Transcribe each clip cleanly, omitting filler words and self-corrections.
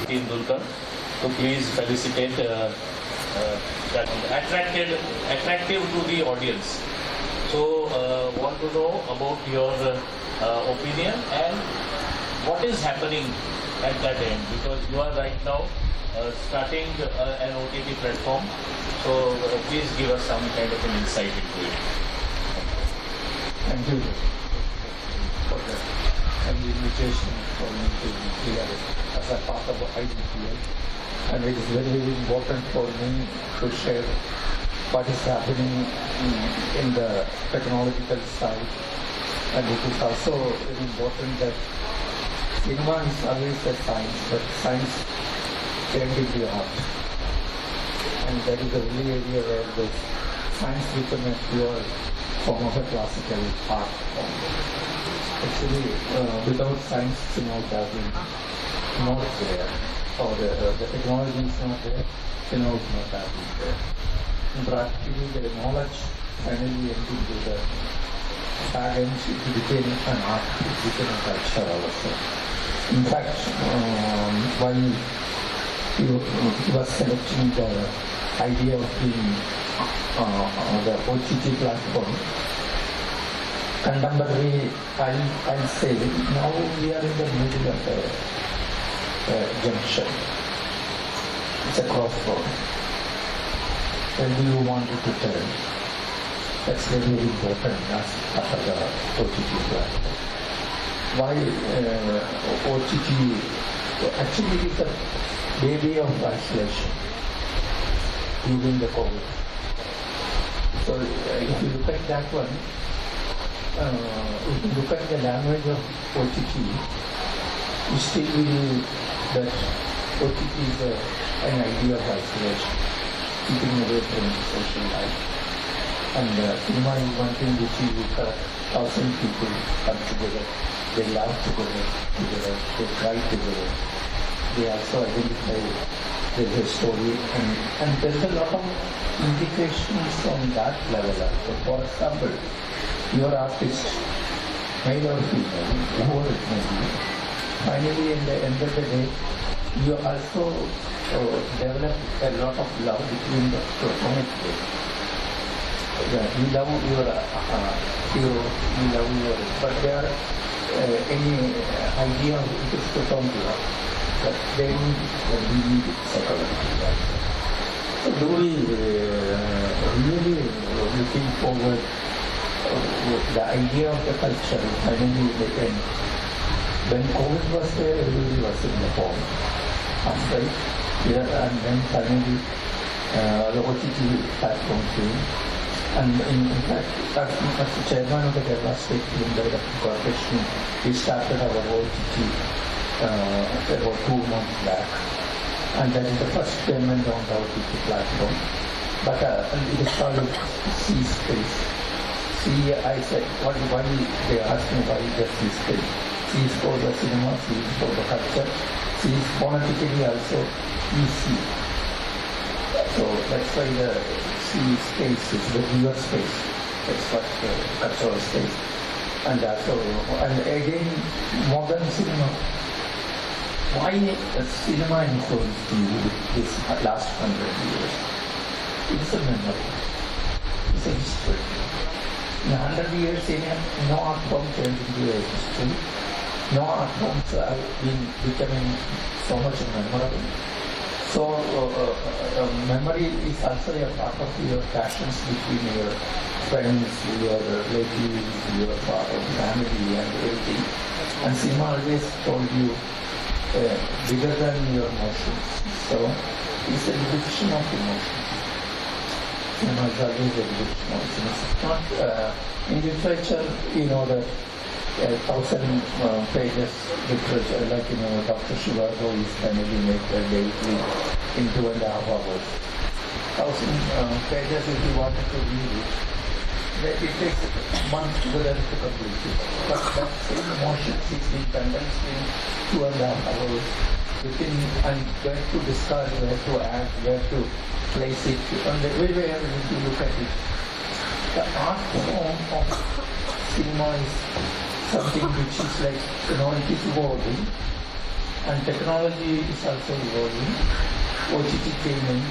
Bhakti Indulkar to please felicitate that attractive to the audience. So, want to know about your opinion and what is happening at that end, because you are right now starting an OTT platform. So, please give us some kind of an insight into it. Thank you for the invitation for me to be here as a part of the IDPA. And it is very, very important for me to share what is happening in the technological side. And it is also very important that cinema is always a science, but science can be art. And that is the only area where the science becomes a pure form of a classical art form. Actually, without science, cinema would have been not there, or the technology is not there, cinema would not have been there. Practically, the knowledge finally went into the science, it became an art, it became a culture also. In fact, while he was selecting the idea of being the OTT platform, contemporary, I'll say, now we are in the middle of a junction. It's a crossroad. When do you want to turn? That's very, very important as part of the OTT platform. Why OTT? Actually, it is a baby of isolation during the COVID. So if you look at that one, if you look at the language of OTT, you still believe that OTT is an idea of isolation, keeping away from social life. And cinema is one thing which you look at 1,000 people come together, they laugh together, they cry together, they also identify their story, and there's a lot of indications on that level also. For example, your artist, male or female, whoever it may be, finally in the end of the day, you also develop a lot of love between the protagonist. You love your hero, you love your, but there are any idea of it is profound love, but then we need psychological. So do we really looking forward the idea of the culture finally in the end? When COVID was there, everybody was in the home. After it, and then finally the OTT platform came. And in fact, as the chairman of the Kerala State Film Development Corporation, we started our OTT about 2 months back. And that is the first payment on the OTT platform. But it is called C-Space. I said, why they asked me why the C-Space? C is for the cinema, C is for the culture, C is phonetically also EC. So that's why the C space is the viewer space. That's what the cultural space. And again, modern cinema. Why cinema influenced you this last 100 years? It's a memory. It's a history. In 100 years, no art form turned into a history. No art forms have been becoming so much memorable. So memory is also a part of your passions between your friends, your relatives, your family and everything. And cinema always told you bigger than your emotions. So it's a depiction of emotions. Cinema is always a depiction of emotions. It's not in literature, you know that 1,000 pages literature, like Dr. Shivago is finally made a daily in 2.5 hours. 1,000 pages if you wanted to read it, it takes months to complete it. But that same emotions is being condensed in 2.5 hours within, and where to discard, where to add, where to place it, and everywhere if you look at it. The art form of cinema is something which is like, it is evolving, and technology is also evolving. OTT came in,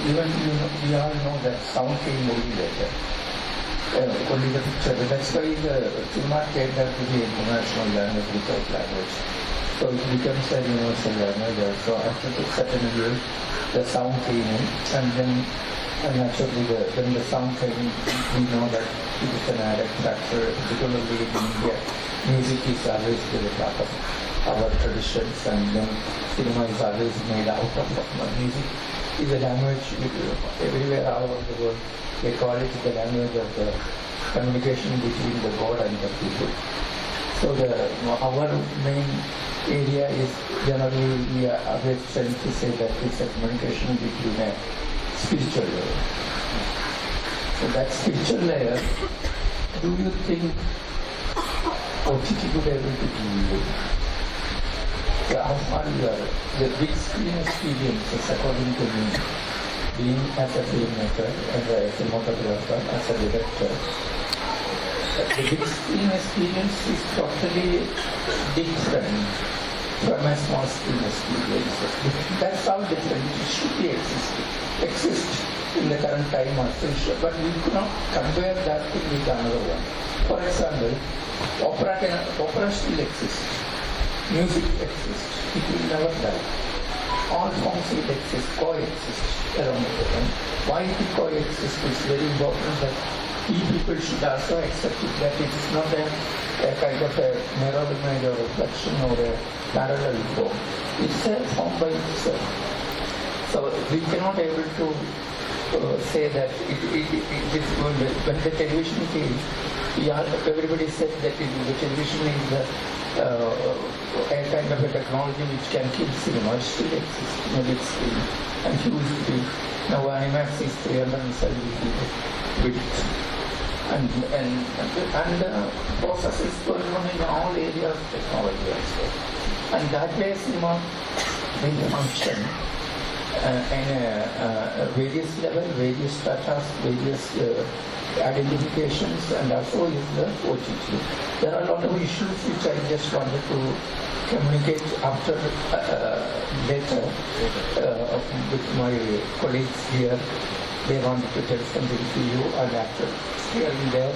even we all know that sound came only later. Only the picture. That's why the cinema turned out to be an international language without language. So it becomes a universal language. So after a certain years, the sound came in, and then naturally when the sound came in, we know that it is an added factor, particularly in India. Music is always been a part of our traditions, and then cinema is always made out of music. Is a language everywhere all over the world. They call it the language of the communication between the God and the people. So our main area is generally we are always trying to say that it's a communication between a spiritual layer. So that spiritual layer, do you think OTT would be able to give you? So how far you are, the big screen experiences according to me, being as a filmmaker, as a cinematographer, as a director, the big screen experience is totally different from a small screen experience. That's how different it should be exist in the current time also, but we could not compare that thing with another one. For example, opera still exists, music exists, it will never die. All forms will exist, coexist around the world. Why it will coexist is very important, that we people should also accept it, that it is not a kind of a mirror image or reflection or a parallel form. It's a form by itself. So we cannot able to say that it is going to, when the television came, everybody said that the television is a kind of a technology which can kill cinema. It still exists in a big screen and hugely. Now IMAX is 370 width. And process is going on in all areas of technology also. And that way cinema will function in various levels, various stratas, various identifications, and also is the OTT. There are a lot of issues which I just wanted to communicate after later with my colleagues here. They wanted to tell something to you, and after hearing their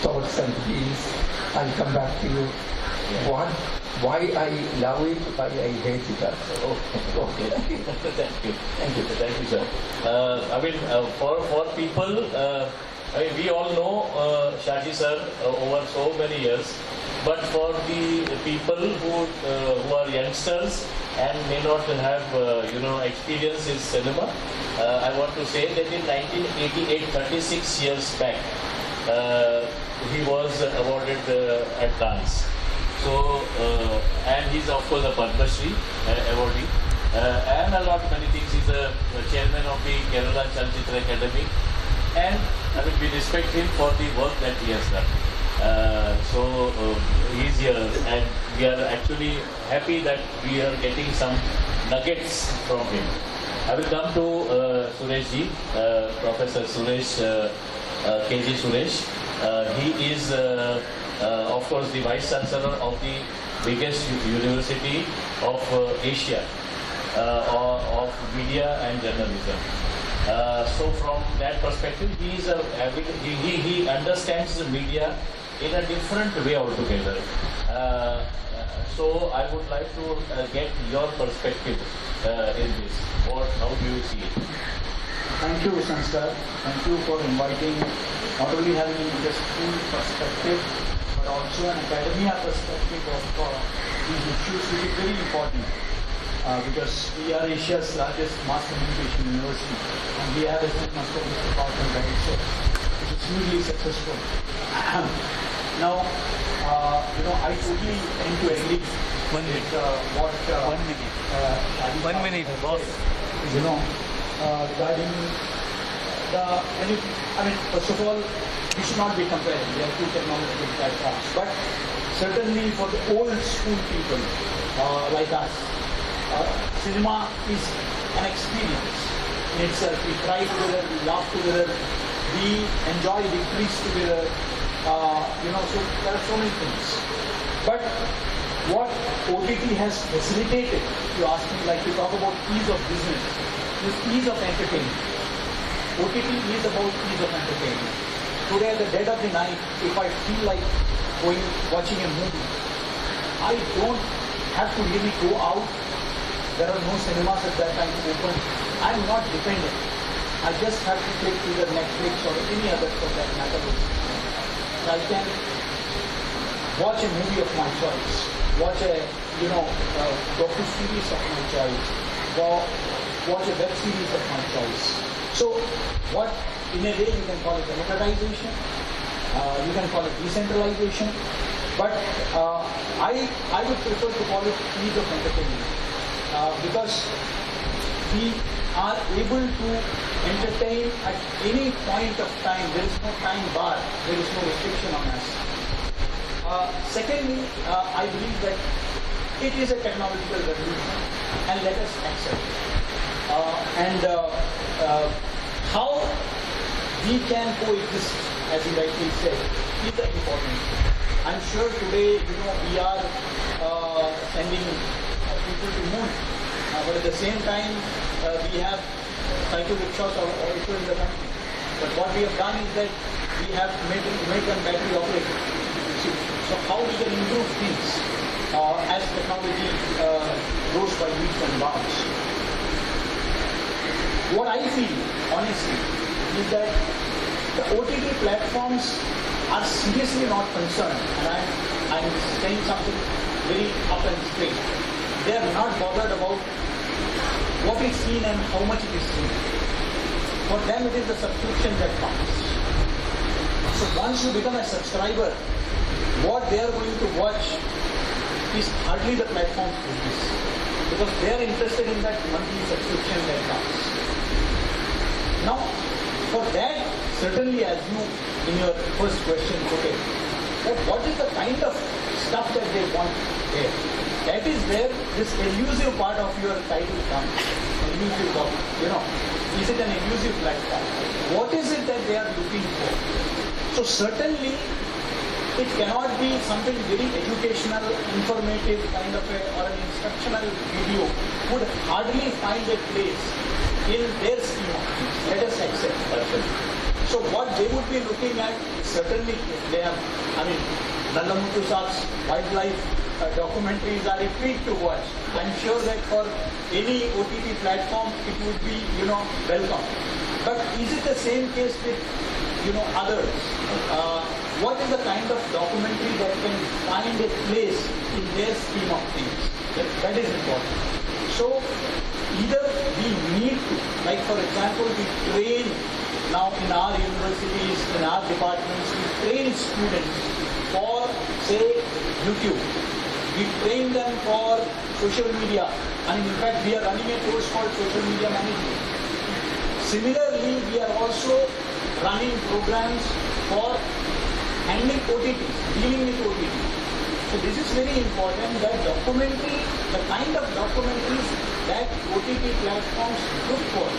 thoughts and feelings, I'll come back to you. Why I love it, why I hate it also. Okay. Thank you, sir. For people, we all know Shaji sir over so many years, but for the people who are youngsters and may not have experience in cinema, I want to say that in 1988, 36 years back, he was awarded at Cannes. So, and he's of course a Padma Shri awardee, and a lot many things. He's the chairman of the Kerala Chalchitra Academy, and we respect him for the work that he has done. He's here, and we are actually happy that we are getting some nuggets from him. I will come to Suresh ji, Professor Suresh, KG Suresh. He is of course the Vice Chancellor of the biggest university of Asia of media and journalism. So from that perspective, he understands the media in a different way altogether. So I would like to get your perspective in this. How do you see it? Thank you, Sanskar. Thank you for inviting, not only having a school perspective, but also an academia perspective of these issues, which is very important. Because we are Asia's largest mass communication university, and we have a cinema studies department also, which is hugely successful. Now, I totally tend to agree with what 1 minute, boss. Regarding first of all, we should not be comparing. There are two technological platforms, but certainly for the old school people like us, cinema is an experience in itself. We cry together, we laugh together, we enjoy victories together. So there are so many things. But what OTT has facilitated, you ask me, like you talk about ease of business, is ease of entertainment. OTT is about ease of entertainment. Today at the dead of the night, if I feel like watching a movie, I don't have to really go out. There are no cinemas at that time open. I'm not dependent. I just have to click either Netflix or any other for that matter. I can watch a movie of my choice, watch a docu-series of my choice, or watch a web series of my choice. So what in a way you can call it democratization, you can call it decentralization, but I would prefer to call it ease of entertainment because we are able to entertain at any point of time. There is no time bar, there is no restriction on us. Secondly, I believe that it is a technological revolution and let us accept it. How we can coexist, as you rightly said, is the important thing. I'm sure today, we are sending people to moon, but at the same time, we have cycle rickshaws also in the country. But what we have done is that we have made them battery operated. So how we can improve things as technology goes by leaps and bounds. What I feel, honestly, is that the OTT platforms are seriously not concerned, and I'm saying something very up and straight. They are not bothered about what is seen and how much it is seen. For them, it is the subscription that counts. So once you become a subscriber, what they are going to watch is hardly the platform's business, because they are interested in that monthly subscription that comes. Now, for that, certainly as you in your first question put it, that what is the kind of stuff that they want there? That is where this elusive part of your title comes. Elusive of, is it an elusive platform? What is it that they are looking for? So certainly, it cannot be something very educational, informative kind of or an instructional video would hardly find a place in their scheme of things. Let us accept that. So what they would be looking at, certainly they have, Nandamuthu Saab's wildlife documentaries are a treat to watch. I'm sure that for any OTT platform it would be, welcome. But is it the same case with, others? What is the kind of documentary that can find a place in their scheme of things? That is important. So either we need to, like for example, we train now in our universities, in our departments, we train students for, say, YouTube. We train them for social media. And in fact, we are running a course called Social Media Management. Similarly, we are also running programs for handling OTTs, dealing with OTTs. So this is very important that documentary, the kind of documentaries that OTT platforms look for,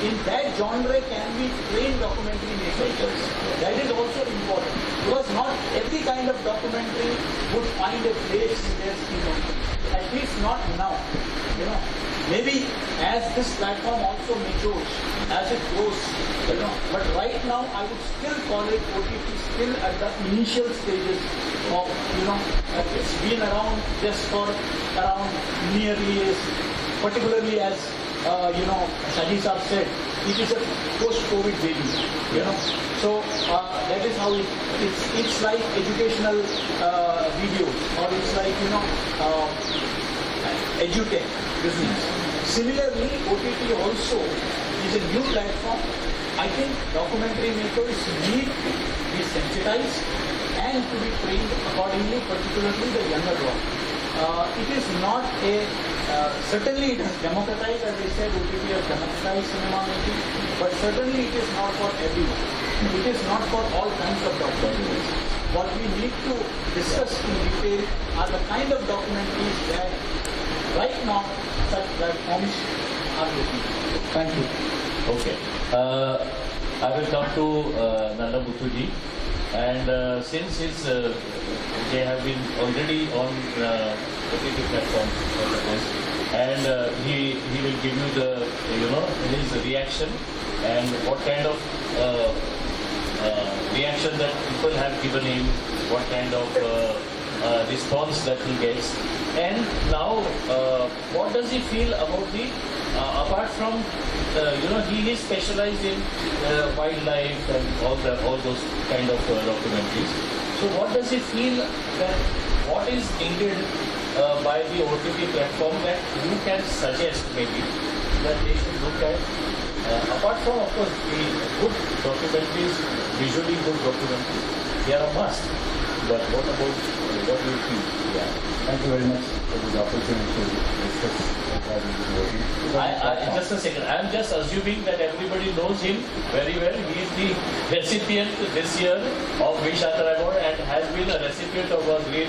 in that genre can be trained documentary makers. That is also important, because not every kind of documentary would find a place in their scheme of things. At least not now. Maybe as this platform also matures, as it grows, but right now I would still call it OTT still at the initial stages of, it's been around just for around nearly particularly as, Shaji Saab said, it is a post-COVID baby, So that is how it's like educational videos, or it's like, edutech business. Similarly, OTT also is a new platform. I think documentary makers need to be sensitized and to be trained accordingly, particularly the younger one. It is not certainly it has democratized, as I said, OTT has democratized cinema making, but certainly it is not for everyone. It is not for all kinds of documentaries. What we need to discuss in detail are the kind of documentaries that right now such platforms are looking for. Thank you. Okay. I will come to Nandamuthu ji, and since his they have been already on OTT platforms for the test, and he will give you the his reaction and what kind of reaction that people have given him, what kind of response that he gets, and now what does he feel about the apart from he is specialized in wildlife and all those kind of documentaries. So what does he feel that what is needed by the OTT platform that you can suggest maybe that they should look at? Apart from, of course, the good documentaries, visually good documentaries, they are a must. But what about what do you feel? Yeah. Thank you very much for this opportunity to discuss regarding the voting. Just a second. I am just assuming that everybody knows him very well. He is the recipient this year of Vishatra Award and has been a recipient of Green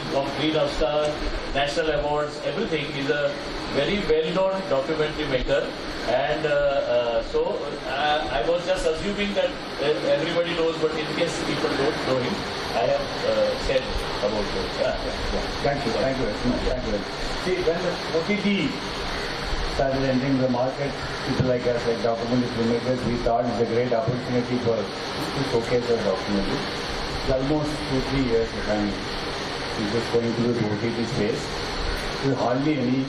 Star, National Awards, everything. He is a very well-known documentary maker. And so I was just assuming that everybody knows, but in case people don't know him, I have said about it. Thank you very much. See, when the OTT started entering the market, people like us, like documentary filmmakers, we thought it's a great opportunity to showcase our documentary. It's almost 2-3 years that I'm just going through the OTT space. There's hardly any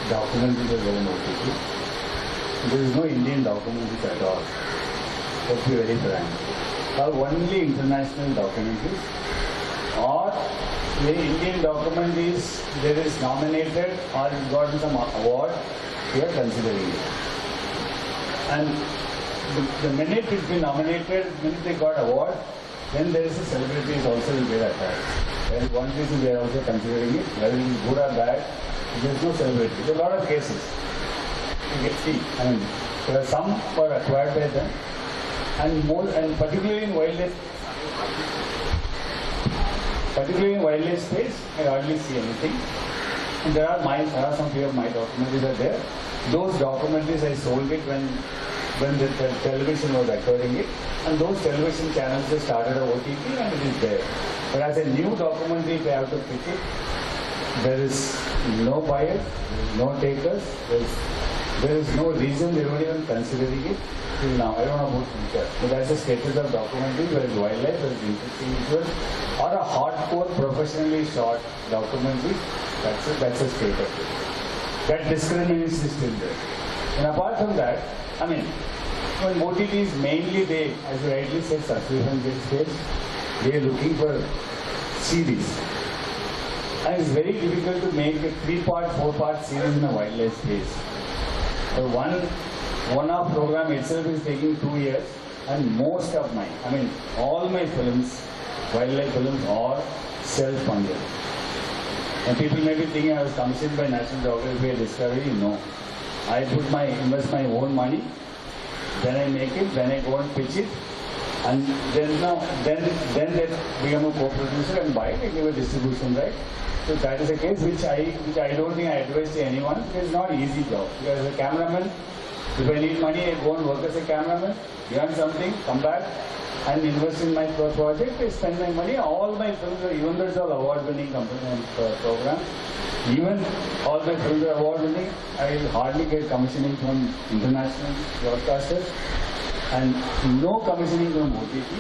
documentaries that are on OTT. There is no Indian documentaries at all. Let's be very frank. There are only international documentaries, or the Indian documentaries there is nominated or it's gotten some award, we are considering it. And the minute it's been nominated, the minute they got award, then there is a celebrities also will get attached. There is one reason they are also considering it, whether it is good or bad, there is no celebrity. There are a lot of cases. You get see, I mean, there are some were acquired by them, and particularly in wildlife space, I hardly see anything. And there are some few of my documentaries are there. Those documentaries I sold it when the television was acquiring it, and those television channels they started a OTT and it is there. But as a new documentary, if I have to pick it, there is no buyers, there is no takers, there is no reason they don't even considering it till now. I don't know about future. But that's the status of documentary, there is wildlife, there is interesting visuals, or a hardcore professionally shot documentary. That's a state of it. That discrimination is still there. And apart from that, I mean, when OTTs mainly they, as you rightly said, subscription-based space, they are looking for series. And it's very difficult to make a 3-part, 4-part series in a wildlife space. So one-off program itself is taking 2 years, and most of all my films, wildlife films, are self-funded. And people may be thinking I was commissioned by National Geography or Discovery. No. I invest my own money, then I make it, then I go and pitch it, and then they become a co-producer and buy it and give a distribution right. So that is a case which I don't think I advise to anyone. It's not an easy job. Because as a cameraman, if I need money, I go and work as a cameraman, earn something, come back and invest in my project. I spend my money. All my films are, even though it's all award-winning programs, even all my films are award-winning, I will hardly get commissioning from international broadcasters and no commissioning from OTT.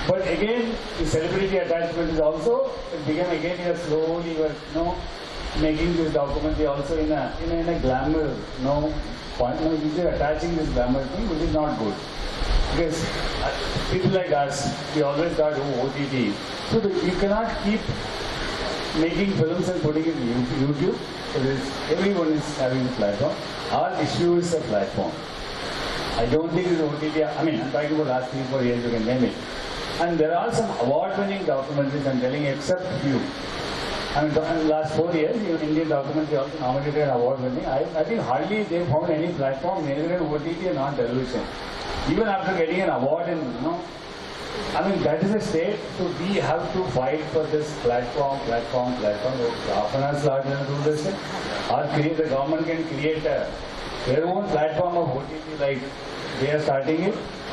But again, the celebrity attachment is also, it became again here slowly, making this documentary also in a glamour, you're attaching this glamour thing, which is not good. Because people like us, we always thought, OTT. So you cannot keep making films and putting it in YouTube. So everyone is having a platform. Our issue is a platform. I don't think it's OTT. I'm talking about last 3-4 years, you can name it. And there are some award-winning documentaries, I'm telling you, except few. In the last 4 years, Indian documentary also nominated award-winning. I think hardly they found any platform, neither in OTT or not television. Even after getting an award that is a state, so we have to fight for this platform. Half an hour slot and do this. Or the government can create their own platform of OTT, like they are starting it.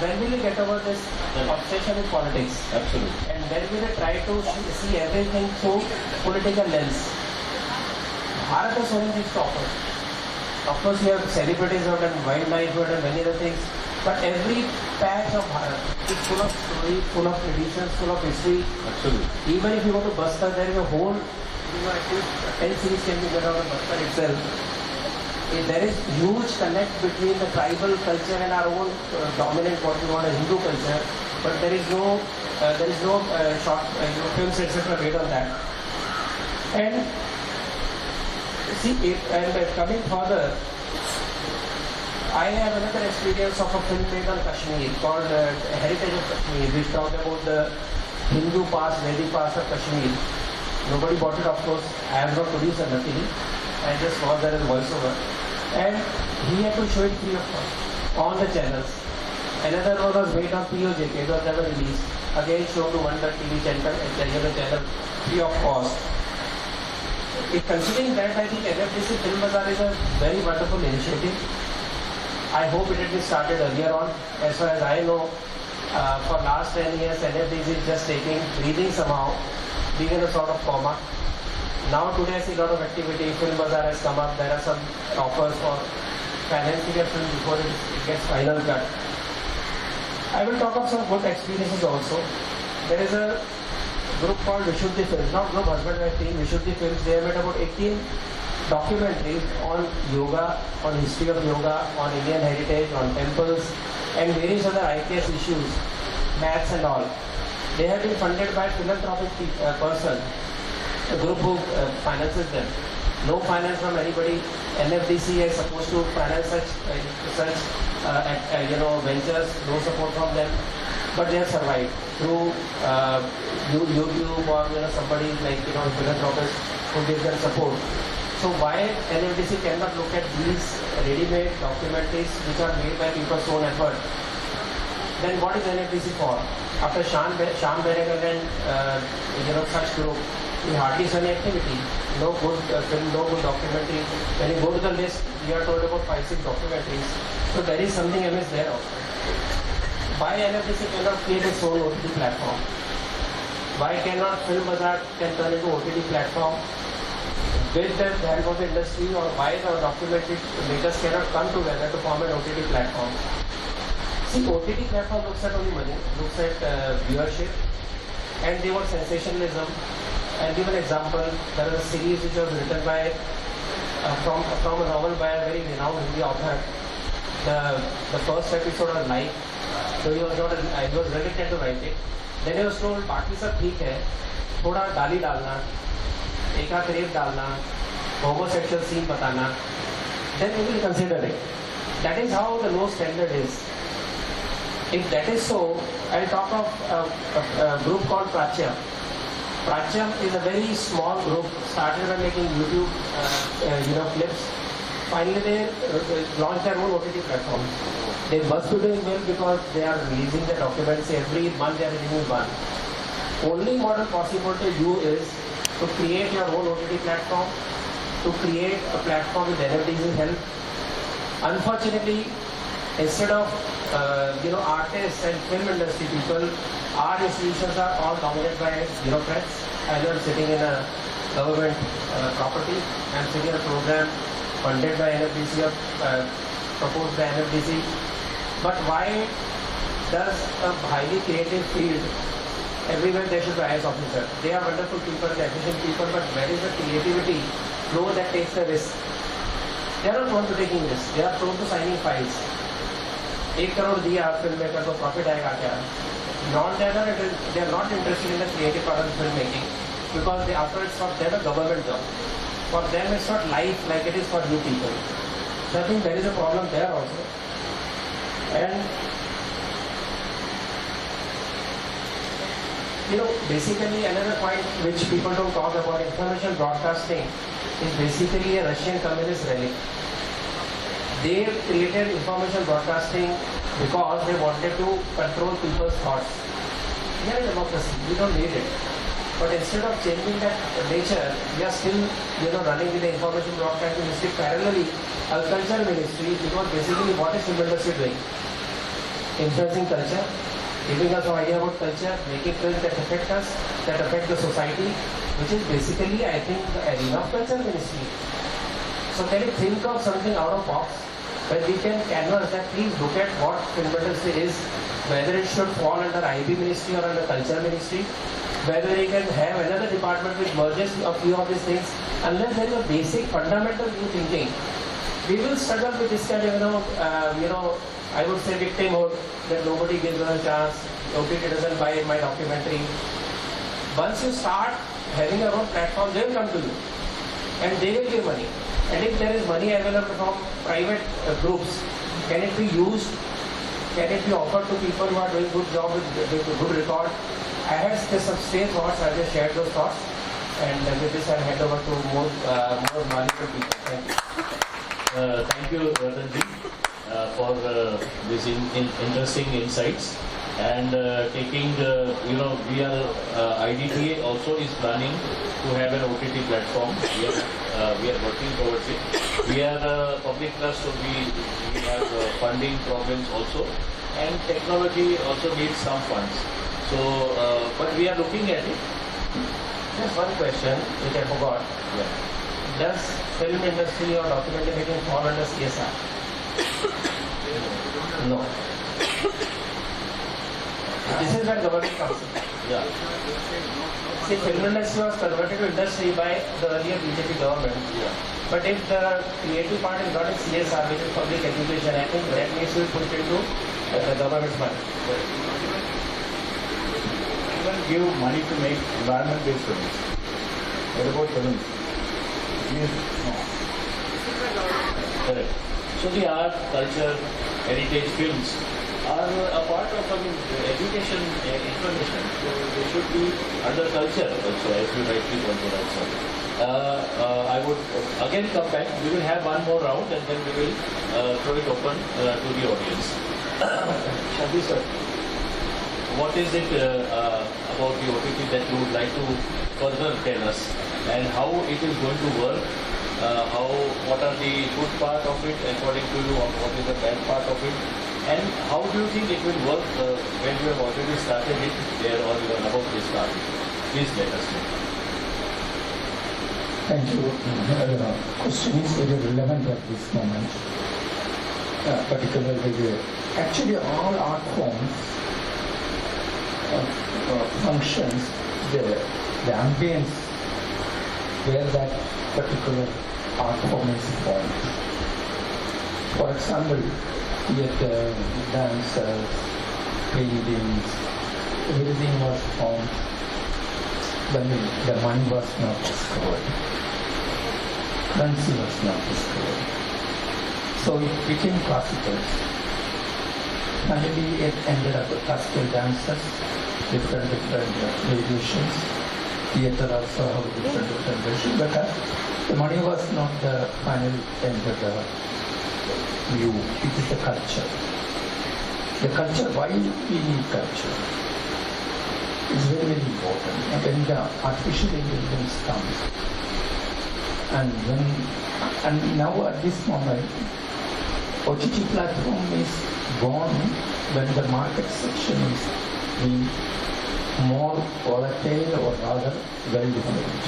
when will we get over this obsession with politics? Absolutely. And when will we try to see everything through political lens? Bharat has so many things to offer. Of course, we have celebrities who have done wildlife, who have done many other things. But every patch of Bharat is full of story, full of traditions, full of history. Absolutely. Even if you go to Bastar, there is a whole, at least 10 series can be made out of Bastar itself. There is huge connect between the tribal culture and our own dominant, what we want, a Hindu culture. But there is no short films, etc. made on that. And see, coming further, I have another experience of a film made on Kashmir called Heritage of Kashmir, which talked about the Hindu past, Vedic past of Kashmir. Nobody bought it, of course. I have not produced nothing. I just was there as voiceover. And he had to show it free of cost on the channels. Another one was made on POJK, it was never released. Again shown to Wonder TV channel free of cost. Considering that, I think NFDC Film Bazaar is a very wonderful initiative. I hope it had been started earlier on. As far as I know, for last 10 years, NFDC is just breathing somehow, being in a sort of coma. Now today I see a lot of activity. Film Bazaar has come up. There are some offers for financing a film before it gets final cut. I will talk of some good experiences also. There is a group called Vishuddhi Films, not group, husband and team, Vishuddhi Films. They have made about 18 documentaries on yoga, on history of yoga, on Indian heritage, on temples, and various other IPS issues, maths and all. They have been funded by a philanthropic person, a group who finances them. No finance from anybody. NFDC is supposed to finance such ventures. No support from them, but they have survived through YouTube or somebody like philanthropist who gives them support. So why NFDC cannot look at these ready-made documentaries which are made by people's own effort? Then what is NFDC for? After Shyam Benegal and such group, we hardly see any activity. No good film, no good documentary. When you go to the list, we are told about 5-6 documentaries. So there is something amiss there also. Why NFDC cannot create its own OTT platform? Why cannot Film Bazaar can turn into OTT platform with the help of the industry, or why the documentary makers cannot come together to form an OTT platform? See, OTT platform looks at only money, looks at viewership, and they want sensationalism. I'll give an example. There is a series which was written by from a novel by a very renowned Hindi author. The first episode was liked, so he was reluctant to write it. Then he was told, बाकी सब ठीक है, थोड़ा गाली डालना, एकाध rape डालना, homosexual scene बताना, then we will consider it. That is how the low standard is. If that is so, I'll talk of a group called Prachya. Prachya is a very small group, started by making YouTube clips. Finally, they launched their own OTT platform. They must be doing well because they are releasing the documents every month. They are releasing one. Only model possible to do is to create your own OTT platform, to create a platform with NFDC's help. Unfortunately, instead of artists and film industry people, our institutions are all dominated by bureaucrats. Either sitting in a government property and sitting in a program funded by NFDC or proposed by NFDC. But why does a highly creative field, everywhere there should be IAS officer? They are wonderful people, they are efficient people, but where is the creativity flow that takes the risk? They are not prone to taking risks. They are prone to signing files. 1 crore दिया filmmaker को profit आएगा क्या? They are not interested in the creative part of filmmaking because they after it's for them a government job. For them it's not life like it is for you people. So I think there is a problem there also. And basically another point which people don't talk about, information broadcasting is basically a Russian communist relic. They created information broadcasting because they wanted to control people's thoughts. We are a democracy, we don't need it. But instead of changing that nature, we are still running with the information broadcasting ministry parallelly, a cultural ministry, because basically what is film industry doing? influencing culture, giving us an idea about culture, making films that affect us, that affect the society, which is basically, I think, the arena of culture ministry. So can you think of something out of box where we can canvas that please look at what film industry is, whether it should fall under IB ministry or under culture ministry, whether we can have another department which merges a few of these things. Unless there is a basic fundamental new thinking, we will struggle with this kind of, I would say victimhood, that nobody gives us a chance, OTT doesn't buy my documentary. Once you start having your own platform, they will come to you and they will give money. And if there is money available from private groups, can it be used? Can it be offered to people who are doing good job with good record? I had some stray thoughts, I just shared those thoughts. And with this, I'll hand over to more knowledgeable people. Thank you. Thank you, Ratanji, for these interesting insights. And taking, we are, IDPA also is planning to have an OTT platform. We are working towards it. We are a public trust, so we have funding problems also. And technology also needs some funds. So, but we are looking at it. Just one question, which I forgot. Yeah. Does film industry or documentary making fall under CSR? No. This is where government comes in. Yeah. See, film industry was converted to industry by the earlier BJP government. Yeah. But if the creative part is not in CSR, which is public education, I think that needs to be put into the government's money. Even give money to make environment-based films. What about films? Please, no. Correct. So the art, culture, heritage films are a part of education, information. So they should be under culture also, as you rightly pointed out, sir. I would again come back. We will have one more round and then we will throw it open to the audience. Shadi sir, what is it about the OTT that you would like to further tell us, and how it is going to work? What are the good part of it according to you, or what is the bad part of it? And how do you think it will work when you have already started it there or you are about to start it? Please let us know. Thank you. The question is very relevant at this moment, particularly actually all art forms functions, the ambience where that particular art form is formed. For example, theatre, dancers, paintings, everything was formed when the money was not discovered. Currency was not discovered. So it became classical. Finally, it ended up with classical dances, different variations. Theatre also have different versions, but the money was not the final end of the view. It is the culture. The culture, why we need culture? It's very, very important. And when the artificial intelligence comes, and now at this moment, OTT platform is born when the market section is being more volatile or rather very different.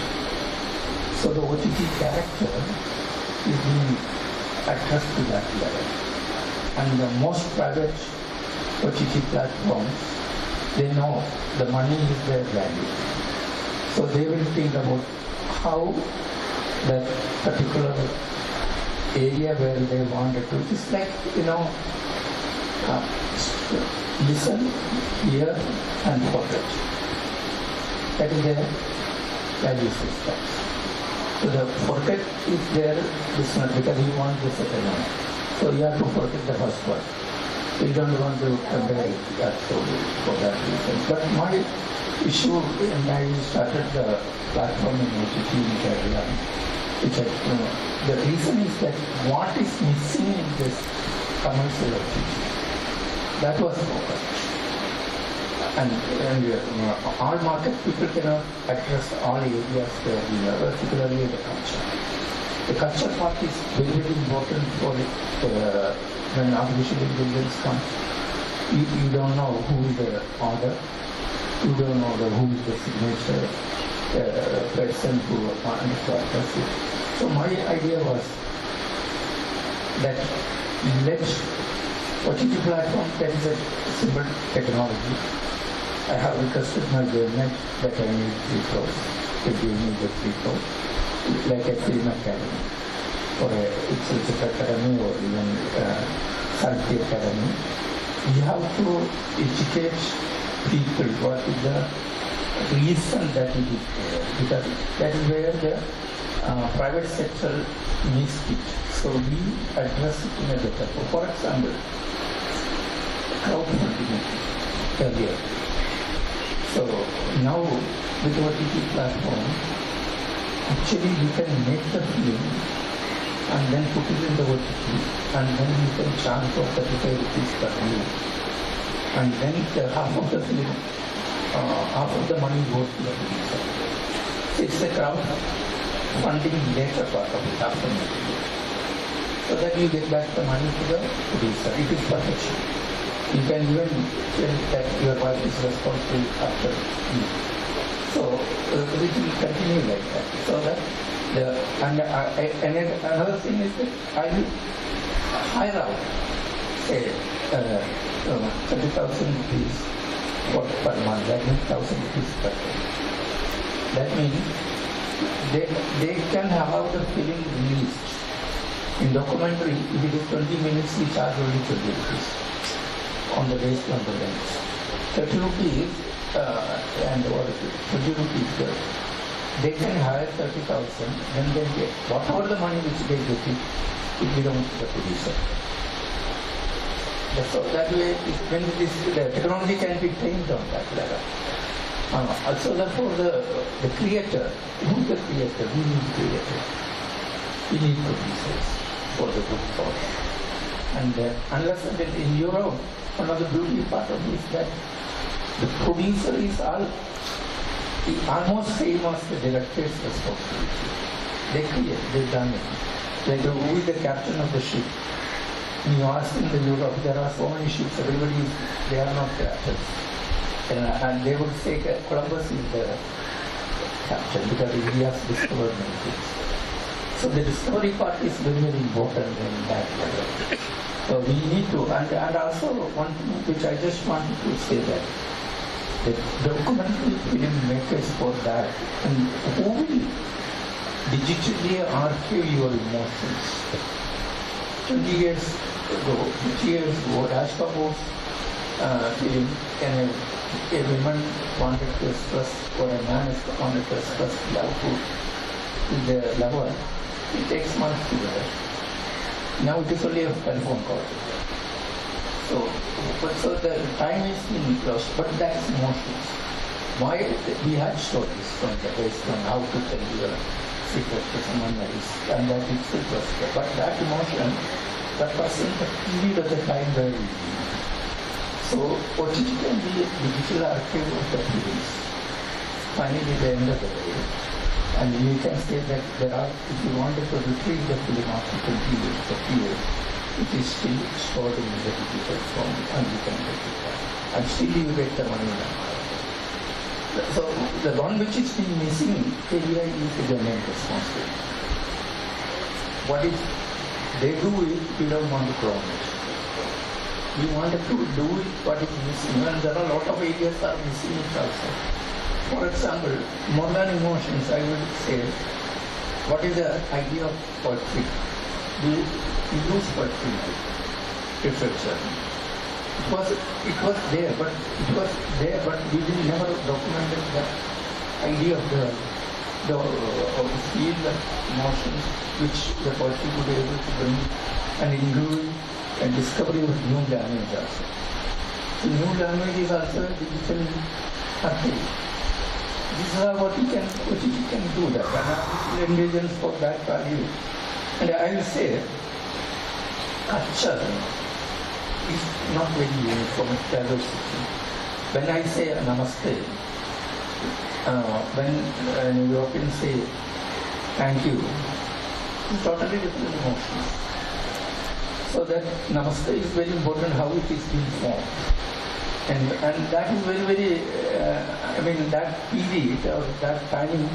So the OTT character is being addressed to that level. And the most private OTT platforms, they know the money is their value. So they will think about how that particular area where they wanted to, just like, listen, hear and forget. That is their value systems. So the forget is their listener because you want to settle on. So you have to forget the first word. So you don't want to compare that for that reason. But my issue when I started the platform in OTT the reason is that what is missing in this commercial OTT? That was focused. And all market people cannot address all areas where we are, particularly the culture. The culture part is very, very important for when artificial intelligence comes. you don't know who is the author, you don't know who is the signature person who understands it. So my idea was that let OTT platform, that is a simple technology. I have requested my government that I need 3 crores to give me the 3 crores, like a film academy or a it's academy or even Santi academy. You have to educate people what is the reason that it is there, because that is where the private sector missed it. So we address it in a better way. For example, crowdfunding earlier. So now with OTT platform, actually you can make the film and then put it in the OTT, and then you can charge for 35 rupees per view. And then half of the film, half of the money goes to the producer. So it's a crowdfunding later part of it after making it. So that you get back the money to the producer. It is perfection. You can even tell that your wife is responsible after you. So it will continue like that. So that another thing is that I will hire out, say, 30,000 rupees per month. That means 1,000 rupees per day. That means they can have the film released. In documentary, if it is 20 minutes, we charge only 20 rupees on the based on the length. 30 rupees and what is it? 20 rupees. They can hire 30,000, then they get whatever the money which they get, it belongs to the producer. So that way, when the technology can be trained on that level. Also, therefore, the creator, who is the creator? We need creators. We need producers for the good cause. And unless in Europe, one of the beauty part of it is that the producer is almost same as the director's responsibility. They create, they've done it. Like who is the captain of the ship? When you ask in the Europe, there are so many ships, they are not captains. And they would say that Columbus is the captain because he has discovered many things. So the discovery part is very, very important in that level. So we need to, and also one thing which I just wanted to say that the documentary filmmakers for that, and who will digitally archive your emotions. 20 years ago, 50 years ago, Raj Kapoor's film, a woman wanted to express, or a man wanted to express love to their lover. It takes months to do that. Now it is only a telephone call. So the time is being lost, but that's emotions. Why we had stories from the based on how to tell your secret to someone else, and that itself was there. But that emotion, that person need at the time where we live. So OTT can be a digital archive of the films. Finally, the end of the day. And you can say that there are, if you wanted to retrieve the film after 20 years, 30 years, it is still stored in the digital form and you can get it back. And still you get the money back. So the one which is been missing area is the domain responsibility. What if they do it, we don't want to clone it. We wanted to do it, what is missing, and there are a lot of areas that are missing it also. For example, more than emotions, I would say, what is the idea of poetry? We use poetry literature. It was there, but we didn't never documented the idea of the feel, the emotions which the poetry would be able to bring, and include a discovery of new language also. So new language is also a digital archive. This is what you can do that, and artificial intelligence for that value. And I will say, culture is not very uniform, diversity. When I say namaste, when Europeans say thank you, it's totally different emotions. So that namaste is very important, how it is being formed. And that is very, that period or that timing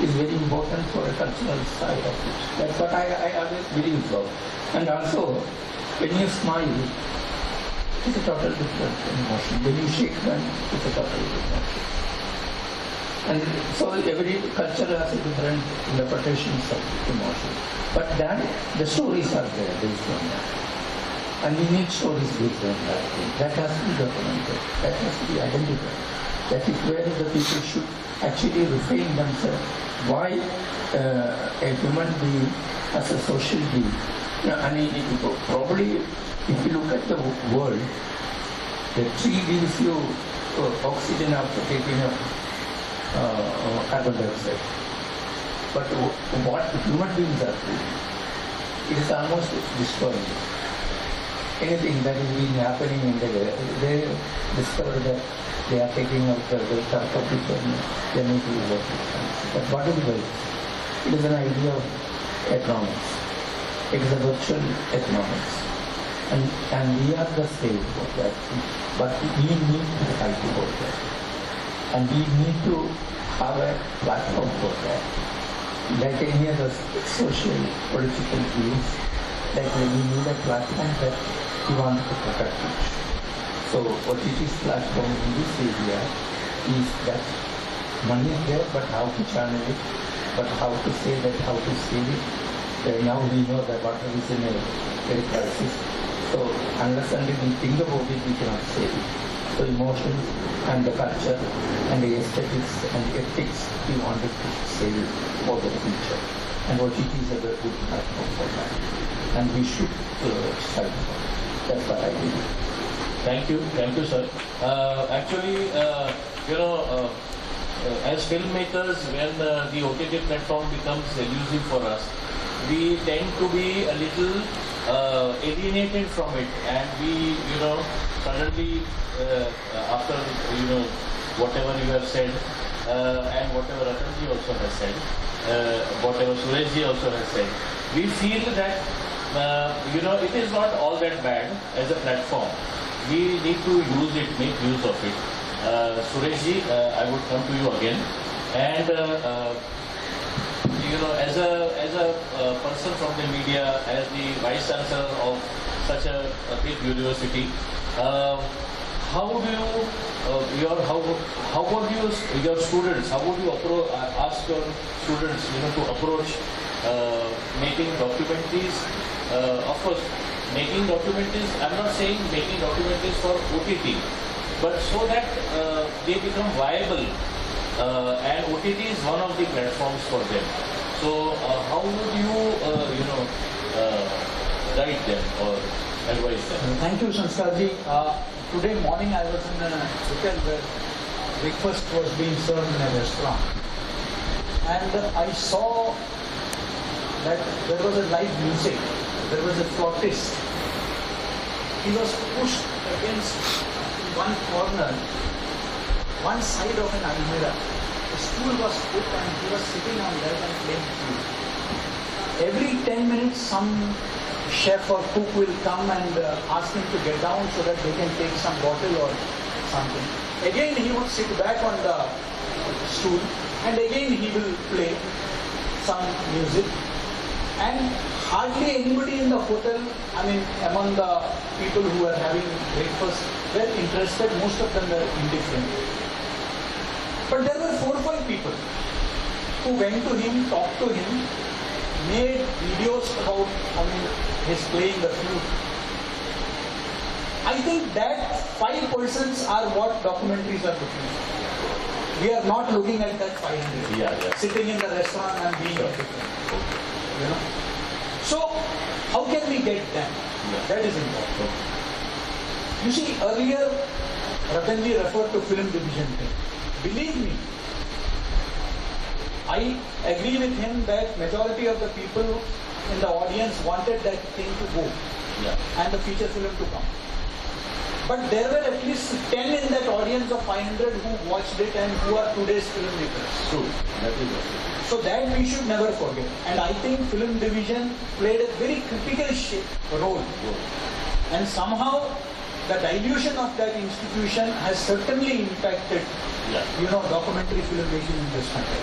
is very important for a cultural side of it. That's what I always believe so. And also, when you smile, it's a total different emotion. When you shake hands, it's a totally different emotion. And so every culture has a different interpretations of emotion. But then the stories are there based on that. And we need stories based on that. That has to be documented. That has to be identified. That is where the people should actually refrain themselves. Why a human being as a social being? Probably if you look at the world, the tree gives you oxygen after taking up carbon dioxide. But what human beings are doing, it is almost destroying. Anything that is been happening in the world, they discover that they are taking out the topic and they need to work. But what is it? It is an idea of economics. It is a virtual economics. And we are the slave of that. But we need to fight for that. And we need to have a platform for that. Like any other social, political views, like we need a platform that we want to protect it. So OTT's platform in this area is that money is there, but how to channel it, but how to say that, how to save it. Now we know that water is in a very crisis. So unless until we think about it, we cannot save it. So emotions and the culture and the aesthetics and ethics, we wanted to save it for the future. And OTT is a very good platform for that. And we should strive for it. That's what I believe. Thank you, sir. Actually, as filmmakers, when the OTT platform becomes elusive for us, we tend to be a little alienated from it, and we, suddenly after whatever you have said and whatever Ratanji also has said, whatever Sureshji also has said, we feel that it is not all that bad as a platform. We need to use it, make use of it. Sureshji, I would come to you again, and as a person from the media, as the vice chancellor of such a big university, how would you your students? How would you ask your students, to approach making documentaries? Of course, making documentaries. I'm not saying making documentaries for OTT, but so that they become viable. And OTT is one of the platforms for them. So how would you, guide them or advise them? Thank you, Sanskarji. Today morning I was in a hotel where breakfast was being served in a restaurant. And I saw that there was a live music. There was a flautist. He was pushed against one corner, one side of an almirah. The stool was put and he was sitting on that and playing flute. Every 10 minutes some chef or cook will come and ask him to get down so that they can take some bottle or something. Again he would sit back on the stool and again he will play some music. And hardly anybody in the hotel, among the people who were having breakfast, were interested. Most of them were indifferent. But there were 4 or 5 people who went to him, talked to him, made videos about, his playing the flute. I think that 5 persons are what documentaries are looking for. We are not looking at that 500 sitting in the restaurant and being different. So, how can we get them? That is important. You see, earlier, Ratanji referred to film division thing. Believe me, I agree with him that majority of the people in the audience wanted that thing to go and the feature film to come. But there were at least 10 in that audience of 500 who watched it and who are today's filmmakers. True. That is also. So that we should never forget. And I think film division played a very critical role. And somehow the dilution of that institution has certainly impacted, documentary filmmaking in this country.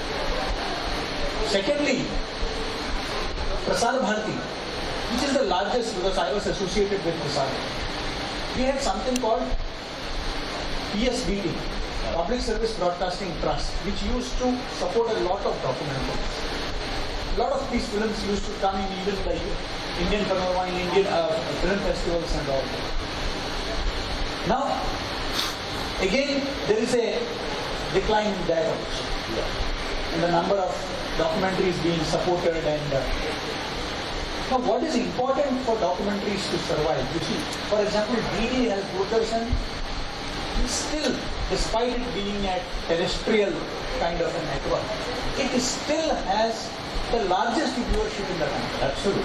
Secondly, Prasar Bharati, which is the largest, because I was associated with Prasar, we had something called PSBT, Public Service Broadcasting Trust, which used to support a lot of documentaries. A lot of these films used to come in even the Indian Panorama, in Indian film festivals and all. Now, again, there is a decline in that also. And the number of documentaries being supported and now what is important for documentaries to survive? You see, for example, DD has Doordarshan, still, despite it being a terrestrial kind of a network, it still has the largest viewership in the country. Absolutely.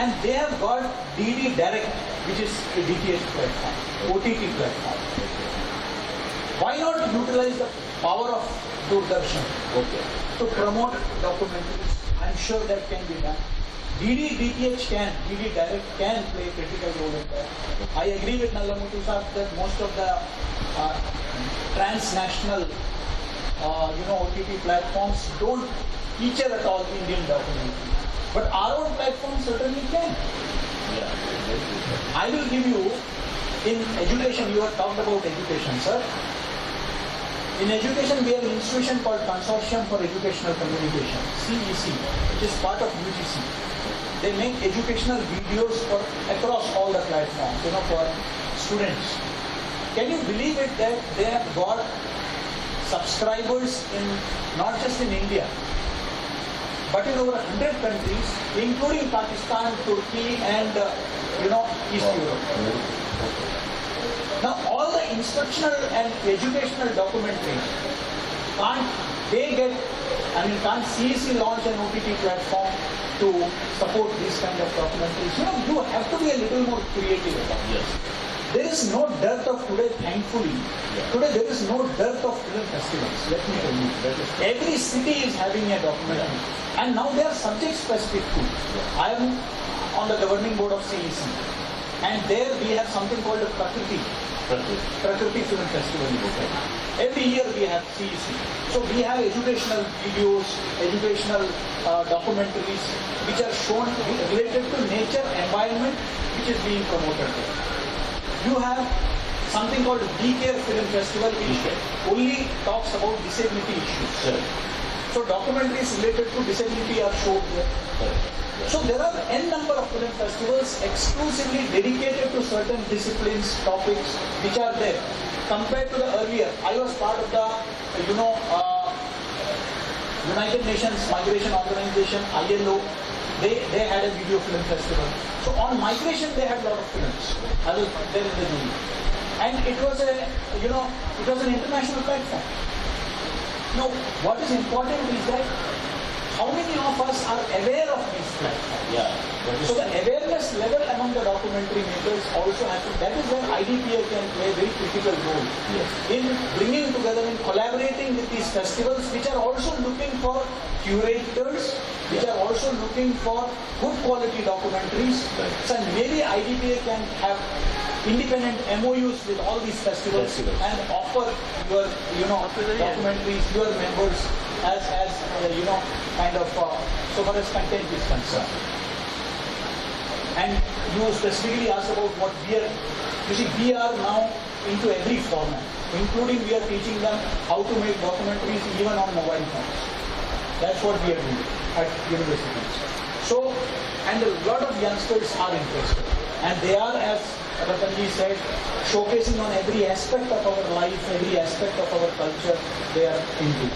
And they have got DD Direct, which is a DTH platform, OTT platform. Why not utilize the power of Doordarshan to promote documentaries? I'm sure that can be done. DD Direct can play a critical role in that. I agree with Nallamutu Saab that most of the transnational, OTT platforms don't feature at all Indian documentary. But our own platform certainly can. I will give you, in education, you have talked about education, sir. In education, we have an institution called Consortium for Educational Communication, CEC, which is part of UGC. They make educational videos across all the platforms, for students. Can you believe it that they have got subscribers in not just in India, but in over 100 countries, including Pakistan, Turkey, and East Europe. Now, all the instructional and educational documentaries can't CEC launch an OTT platform to support these kind of documentaries? You have to be a little more creative about it. Yes. There is no dearth of today, thankfully. Today there is no dearth of film festivals, let me tell you. Every city is having a documentary. And now they are subject specific too. I am on the governing board of CEC. And there we have something called a Prakriti Film Festival. Every year we have CEC. So we have educational videos, educational documentaries which are shown related to nature, environment, which is being promoted there. You have something called BCare Film Festival which only talks about disability issues. So documentaries related to disability are shown there. So there are n number of film festivals exclusively dedicated to certain disciplines, topics which are there. Compared to the earlier, I was part of the, United Nations Migration Organization, ILO. They had a video film festival. So on migration they had a lot of films. I was there in the jury. And it was an international platform. Now, what is important is that how many of us are aware of these platforms? So the awareness level among the documentary makers also has to, that is where IDPA can play a very critical role in bringing together and collaborating with these festivals which are also looking for curators, which are also looking for good quality documentaries. So maybe IDPA can have independent MOUs with all these festivals and offer your, documentaries, your members as so far as content is concerned. And you specifically asked about what we are, we are now into every format, including we are teaching them how to make documentaries even on mobile phones. That's what we are doing at universities. So, and a lot of youngsters are interested. And they are, as Ratanji said, showcasing on every aspect of our life, every aspect of our culture, they are into.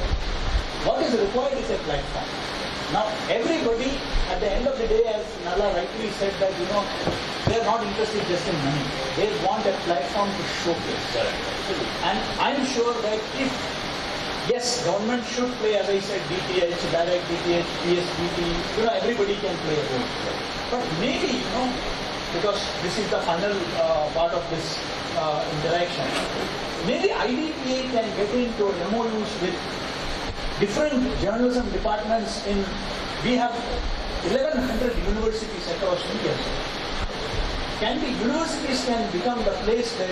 What is required is a platform. Now, everybody, at the end of the day, as Nalla rightly said, that, they are not interested just in money. They want a platform to showcase. And I'm sure that if, yes, government should play, as I said, DTH, direct DTH, PSBT, everybody can play a role. But maybe, because this is the final part of this interaction. Maybe IDPA can get into MOUs with different journalism departments we have 1100 universities across India. The universities can become the place where,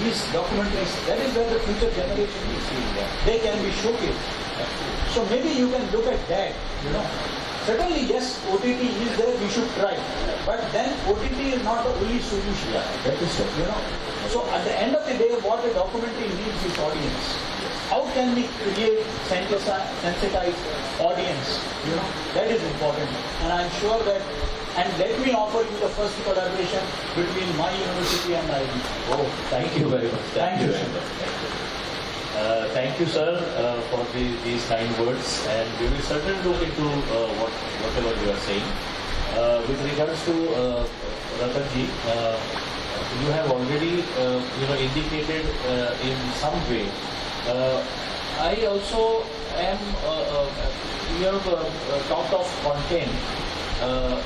these documentaries, that is where the future generation is. They can be showcased. So maybe you can look at that, Certainly, yes, OTT is there, we should try. But then OTT is not the only solution. That is so. So at the end of the day, what a documentary needs is audience. How can we create sensitized audience? That is important. And I'm sure that, and let me offer you the first collaboration between my university and IDPA. Oh, thank you very much. Thank you, very sir. much. Thank you, sir, for these kind words, and we will certainly look into whatever you are saying. With regards to Ratanji, you have already indicated in some way. I also am talked of content,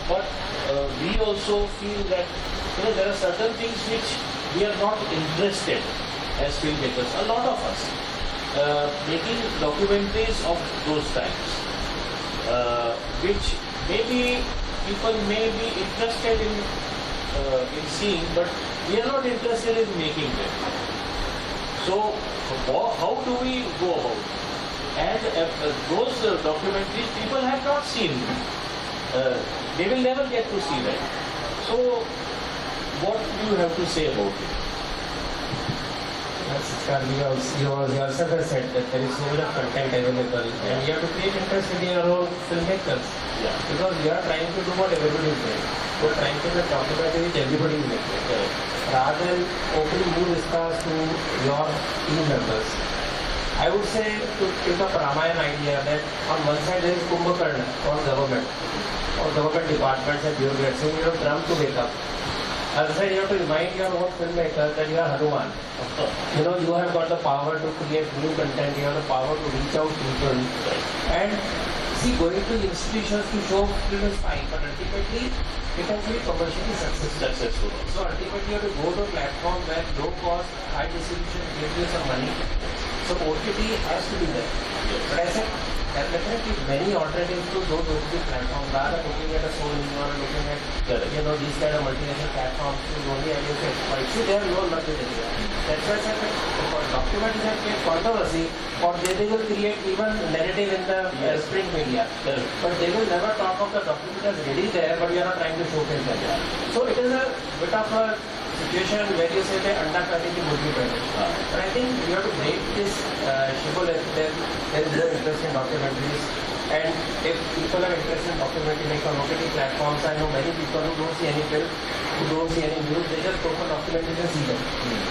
but we also feel that there are certain things which we are not interested as filmmakers, a lot of us, making documentaries of those times, which maybe people may be interested in seeing, but we are not interested in making them. So, how do we go about it? And those documentaries people have not seen. They will never get to see that. So, what do you have to say about it? You yourself have said that there is so much of content available and you have to create interest in your own filmmakers. Yeah. Because you are trying to do what everybody is doing. You are trying to make documentary which everybody is making. Rather than opening new vistas to your team members, I would say to take up Ramayana idea that on one side there is Kumbhakarna for government or government departments and bureaucrats whom you have drum to wake up. Other side, you have to remind your own filmmakers that you are Hanuman. You have got the power to create new content, you have the power to reach out people. And see, going to institutions to show film is fine, but ultimately it has to be commercially successful. So ultimately you have to go to a platform where low cost, high distribution gives you some money. So OTT has to be there. But I said, there are definitely many alternatives to those OTT platforms. Rather than looking at a Sony or looking at these kind of multinational platforms, whose only idea is to exploit. See, they have no luggage area. That's why I said that for documentaries that create controversy, or they will create even narrative in the print media. But they will never talk of the document as ready there, but we are not trying to showcase them. So it is a bit of a situation where you say that anda karne ki murgi paide. But I think you have to break this shibboleth that there is no interest in documentaries. And if people are interested in documentary like on OTT platforms, I know many people who don't see any film, who don't see any news, they just open documentaries and see them.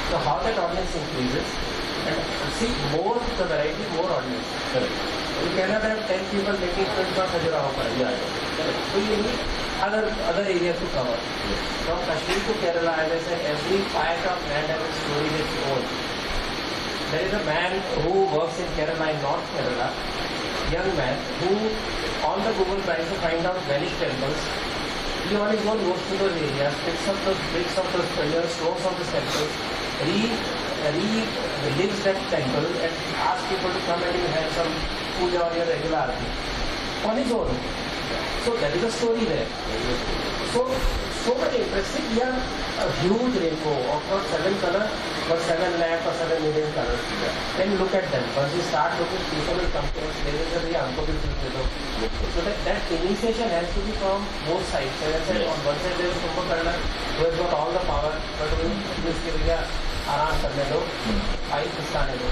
So how that audience increases, and see more the variety, more audience. You cannot have 10 people making films on Khajuraho. So you need other areas to cover. From Kashmir to Kerala, as I said, every part of land has a story of its own. There is a man who works in Kerala, in North Kerala, young man who on the Google tries to find out vanished temples. He on his own goes to those areas, picks up those bricks of those pillars, stones of the temples, relives that temple and asks people to come and have some puja or your regular arti. On his own. So there is a story there. So much interesting. We have a huge rainbow of not 7 colors, but 7 lakh or 7 million colors. Then look at them. Once you start looking, people will come to us. There is a very unbelievable. So that initiation has to be from both sides. As I said, on one side there is Kumbhakarna, who has got all the power, but who is giving a आराम करने दो, आई खिसकाने दो.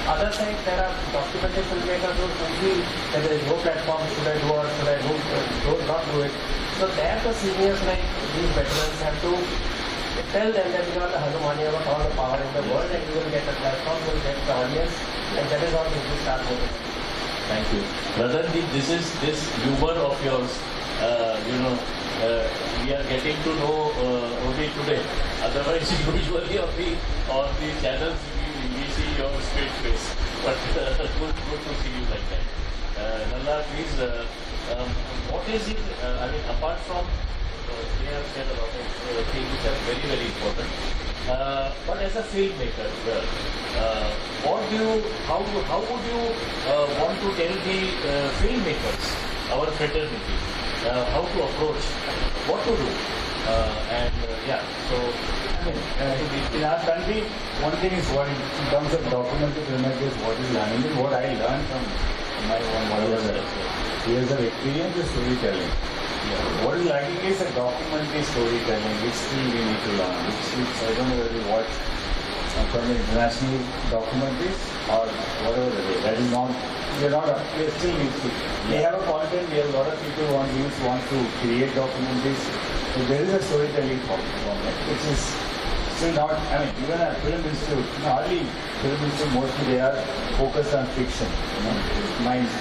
Other side, there are documentary filmmakers who feel that there is no platform, should I do or should I not do it. So there the seniors like these veterans have to tell them that you are the Hanuman, you have got all the power in the world and you will get the platform, you will get the audience, and that is how things will start moving. Thank you. Ratanji, this humor of yours, we are getting to know only today. Otherwise, usually on the channels we see your straight face. But good to see you like that. Nalla, please, what is it? Apart from they have said a lot of things which are very, very important. But as a filmmaker, how would you want to tell the filmmakers, our fraternity, how to approach, what to do? So in our country, one thing is what in terms of documentary filmmakers, what is learning is what I learned from my own whatever years of experience is storytelling. What is lacking is a documentary storytelling, which still we need to learn, which I don't know whether you watch from the international documentaries or whatever it is. That is not, we still need to. We have a content, we have a lot of people who want to create documentaries. So there is a storytelling problem, which is still not, even at Film Institute, hardly Film Institute, mostly they are focused on fiction, minds,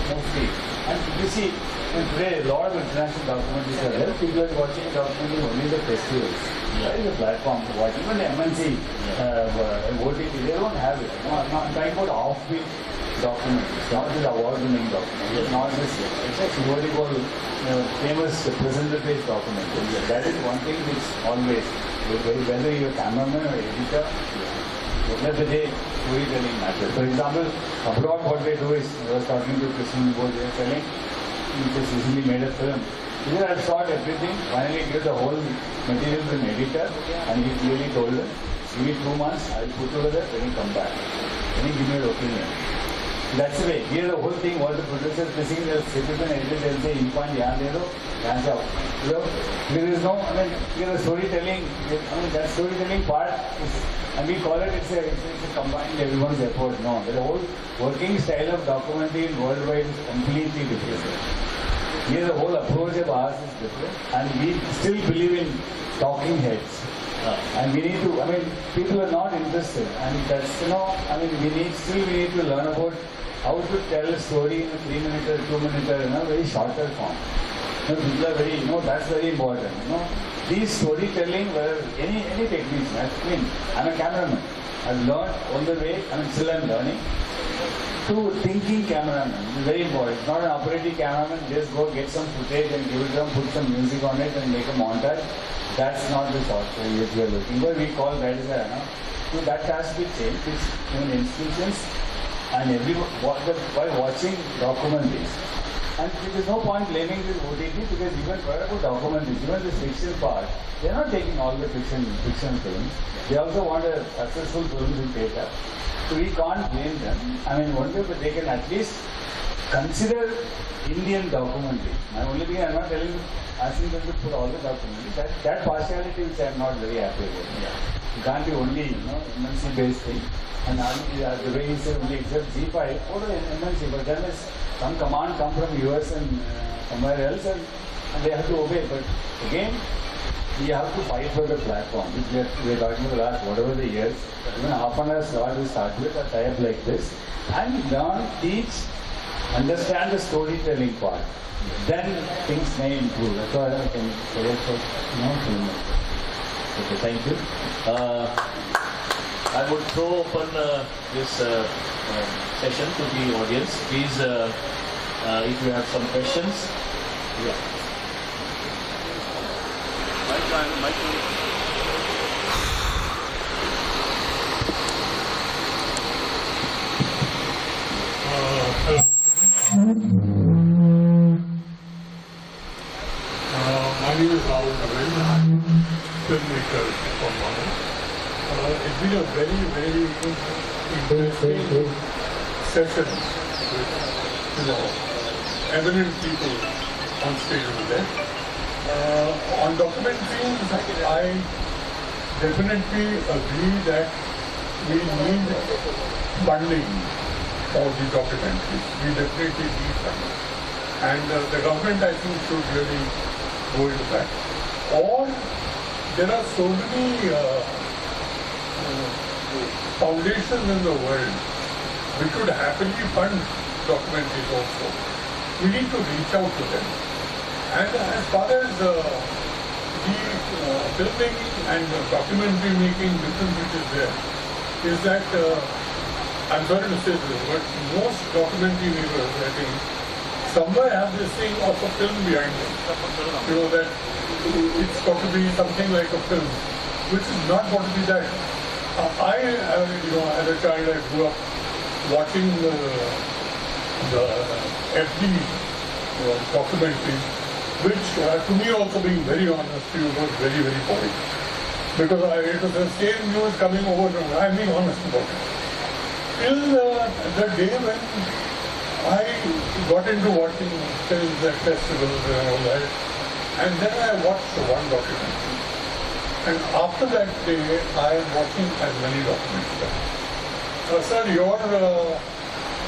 mostly. And you see, today a lot of international documentaries are there. People are watching documentaries only the festivals. That is a platform to watch. Even the MNC, OTT, they don't have it. I'm talking about offbeat documentaries, not this award-winning documentaries, not this, it's what you call famous presenter-based documentaries. That is one thing which always, whether you're a cameraman or editor, end of the day, storytelling matters. For example, abroad what they do is, I was talking to Krishnan Bose, they were telling, he just recently made a film. Here I've shot everything, finally give the whole material to an editor, and he clearly told them, give me 2 months, I'll put together, then you come back. Then you give me your opinion. That's the way. Here the whole thing, what the producers missing, they'll sit with an editor, they'll say, in point, yahan de do, yahan se aao. There is no, here the storytelling, that storytelling part is, and we call it, it's a combined everyone's effort. No, the whole working style of documentary worldwide is completely different. Here the whole approach of ours is different, and we still believe in talking heads. And we need to, people are not interested, and that's, we need to learn about how to tell a story in a 3-minute or 2-minute, very shorter form. People are very, that's very important. These storytelling, where any techniques, I'm a cameraman. I've learned all the way, still I'm learning, to thinking cameraman. It's very important. It's not an operating cameraman, just go get some footage and give it to them, put some music on it and make a montage. That's not the software which we are looking for. We call that as a, so that has to be changed. It's institutions and everyone, while watching documentaries. And there is no point blaming this OTT because even for documentaries, even the fiction part, they are not taking all the fiction films. They also want a successful film in data. So we can't blame them. One day, but they can at least consider Indian documentary. My only thing, I'm not asking them to put all the documentaries. That partiality which I'm not very happy with. You can't be only, MNC based thing. And the way he said only except Z5, go to MNC, but then some command come from US and somewhere else and they have to obey. But again, we have to fight for the platform, which we are talking about the last whatever the years. Even half an hour slot we start with a type like this and learn, teach, understand the storytelling part. Then things may improve. That's all I can say for Okay, thank you. I would throw open this session to the audience. Please, if you have some questions. Yeah. My name is Rahul Navid. I'm a filmmaker from Mumbai. It's been a very, very interesting session with eminent people on stage over there. On documentaries, I definitely agree that we need funding for the documentaries. We definitely need funding. And the government, I think, should really go into that. Or there are so many foundations in the world which should happily fund documentaries also. We need to reach out to them. And as far as the filmmaking and documentary making difference which is there, is that, I'm sorry to say this, but most documentary makers, I think, somewhere have this thing of a film behind it. You know, that it's got to be something like a film, which is not going to be that. You know, as a child, I grew up watching the FD documentaries, which, to me also being very honest, was very, very boring. Because it was the same news coming over and over. I'm being honest about it. Till the day when I got into watching films at festivals and all that, and then I watched one documentary. And after that day, I am watching as many documentaries. Sir, your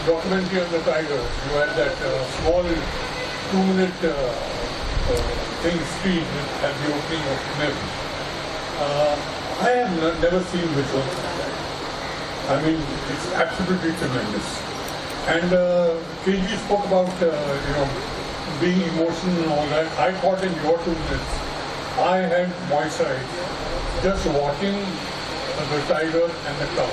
documentary on the tigers, you had that small 2-minute thing screen at the opening of MIM. I have never seen visuals like that. I mean, it's absolutely tremendous. And KG spoke about, you know, being emotional and all that. I thought in your 2 minutes, I had moist eyes just watching the tiger and the cow.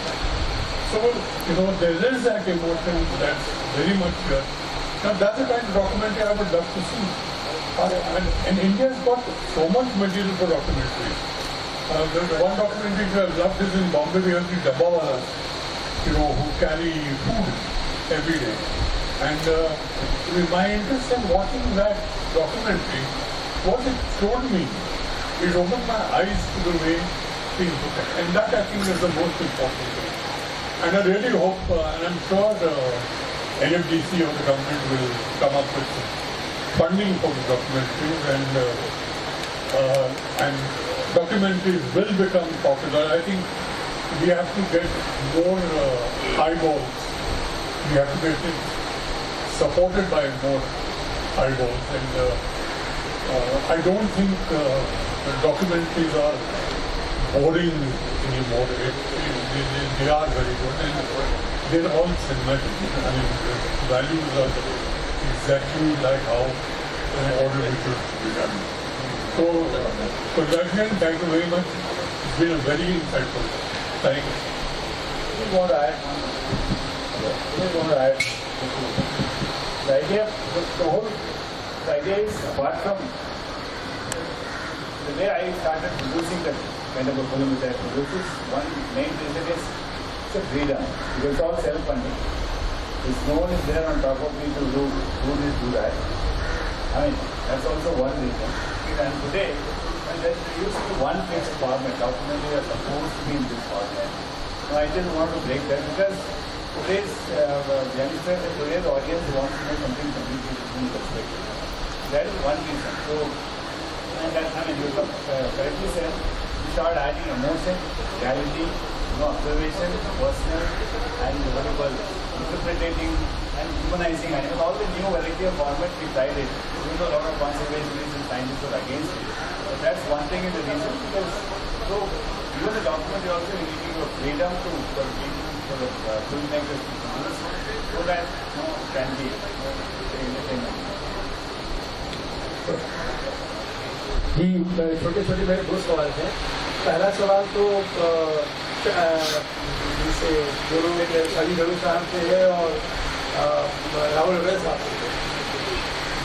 So, you know, there is that emotion that's very much here. Now, that's the kind of documentary I would love to see. And India's got so much material for documentaries. There's one documentary I loved is in Bombay, we have the Dabbawalas, you know, who carry food every day. And my interest in watching that documentary was it showed me, it opened my eyes to the way things look at. And that I think is the most important thing. And I really hope, and I'm sure NFDC or the government will come up with funding for the documentaries and documentaries will become popular. I think we have to get more eyeballs. We have to get it supported by more eyeballs. And I don't think the documentaries are boring anymore. They are very good and they're all cinematic. I mean, the values are exactly like how an order should be done. So, congratulations, thank you very much. It's been a very insightful. Thank you. I want to add. The idea is apart from the way I started producing the kind of a film which I produce, one main reason is it's a freedom. Because it's all self-funded. There's no one is there on top of me to do this, do that. I mean, that's also one reason. And today, when they're used to one fixed format, documentaries are supposed to be in this format. So I just want to break that because today's youngsters and today's audience wants to know something completely different perspective. That is one reason. So, and that, I mean, you correctly said, you start adding emotion, reality, observation, personal, and what you call interpreting and humanizing animals. All the new variety of formats we tried it. Even though a lot of conservationists and scientists were against it. But that's one thing in the reason because so even the documentary also needing a freedom to for people, for the filmmakers to produce so that can be entertainment. जी छोटे छोटे मेरे दो सवाल हैं। पहला सवाल तो जैसे दोनों में शादी गरू साहब से है और राहुल अग्रवाल साहब से है।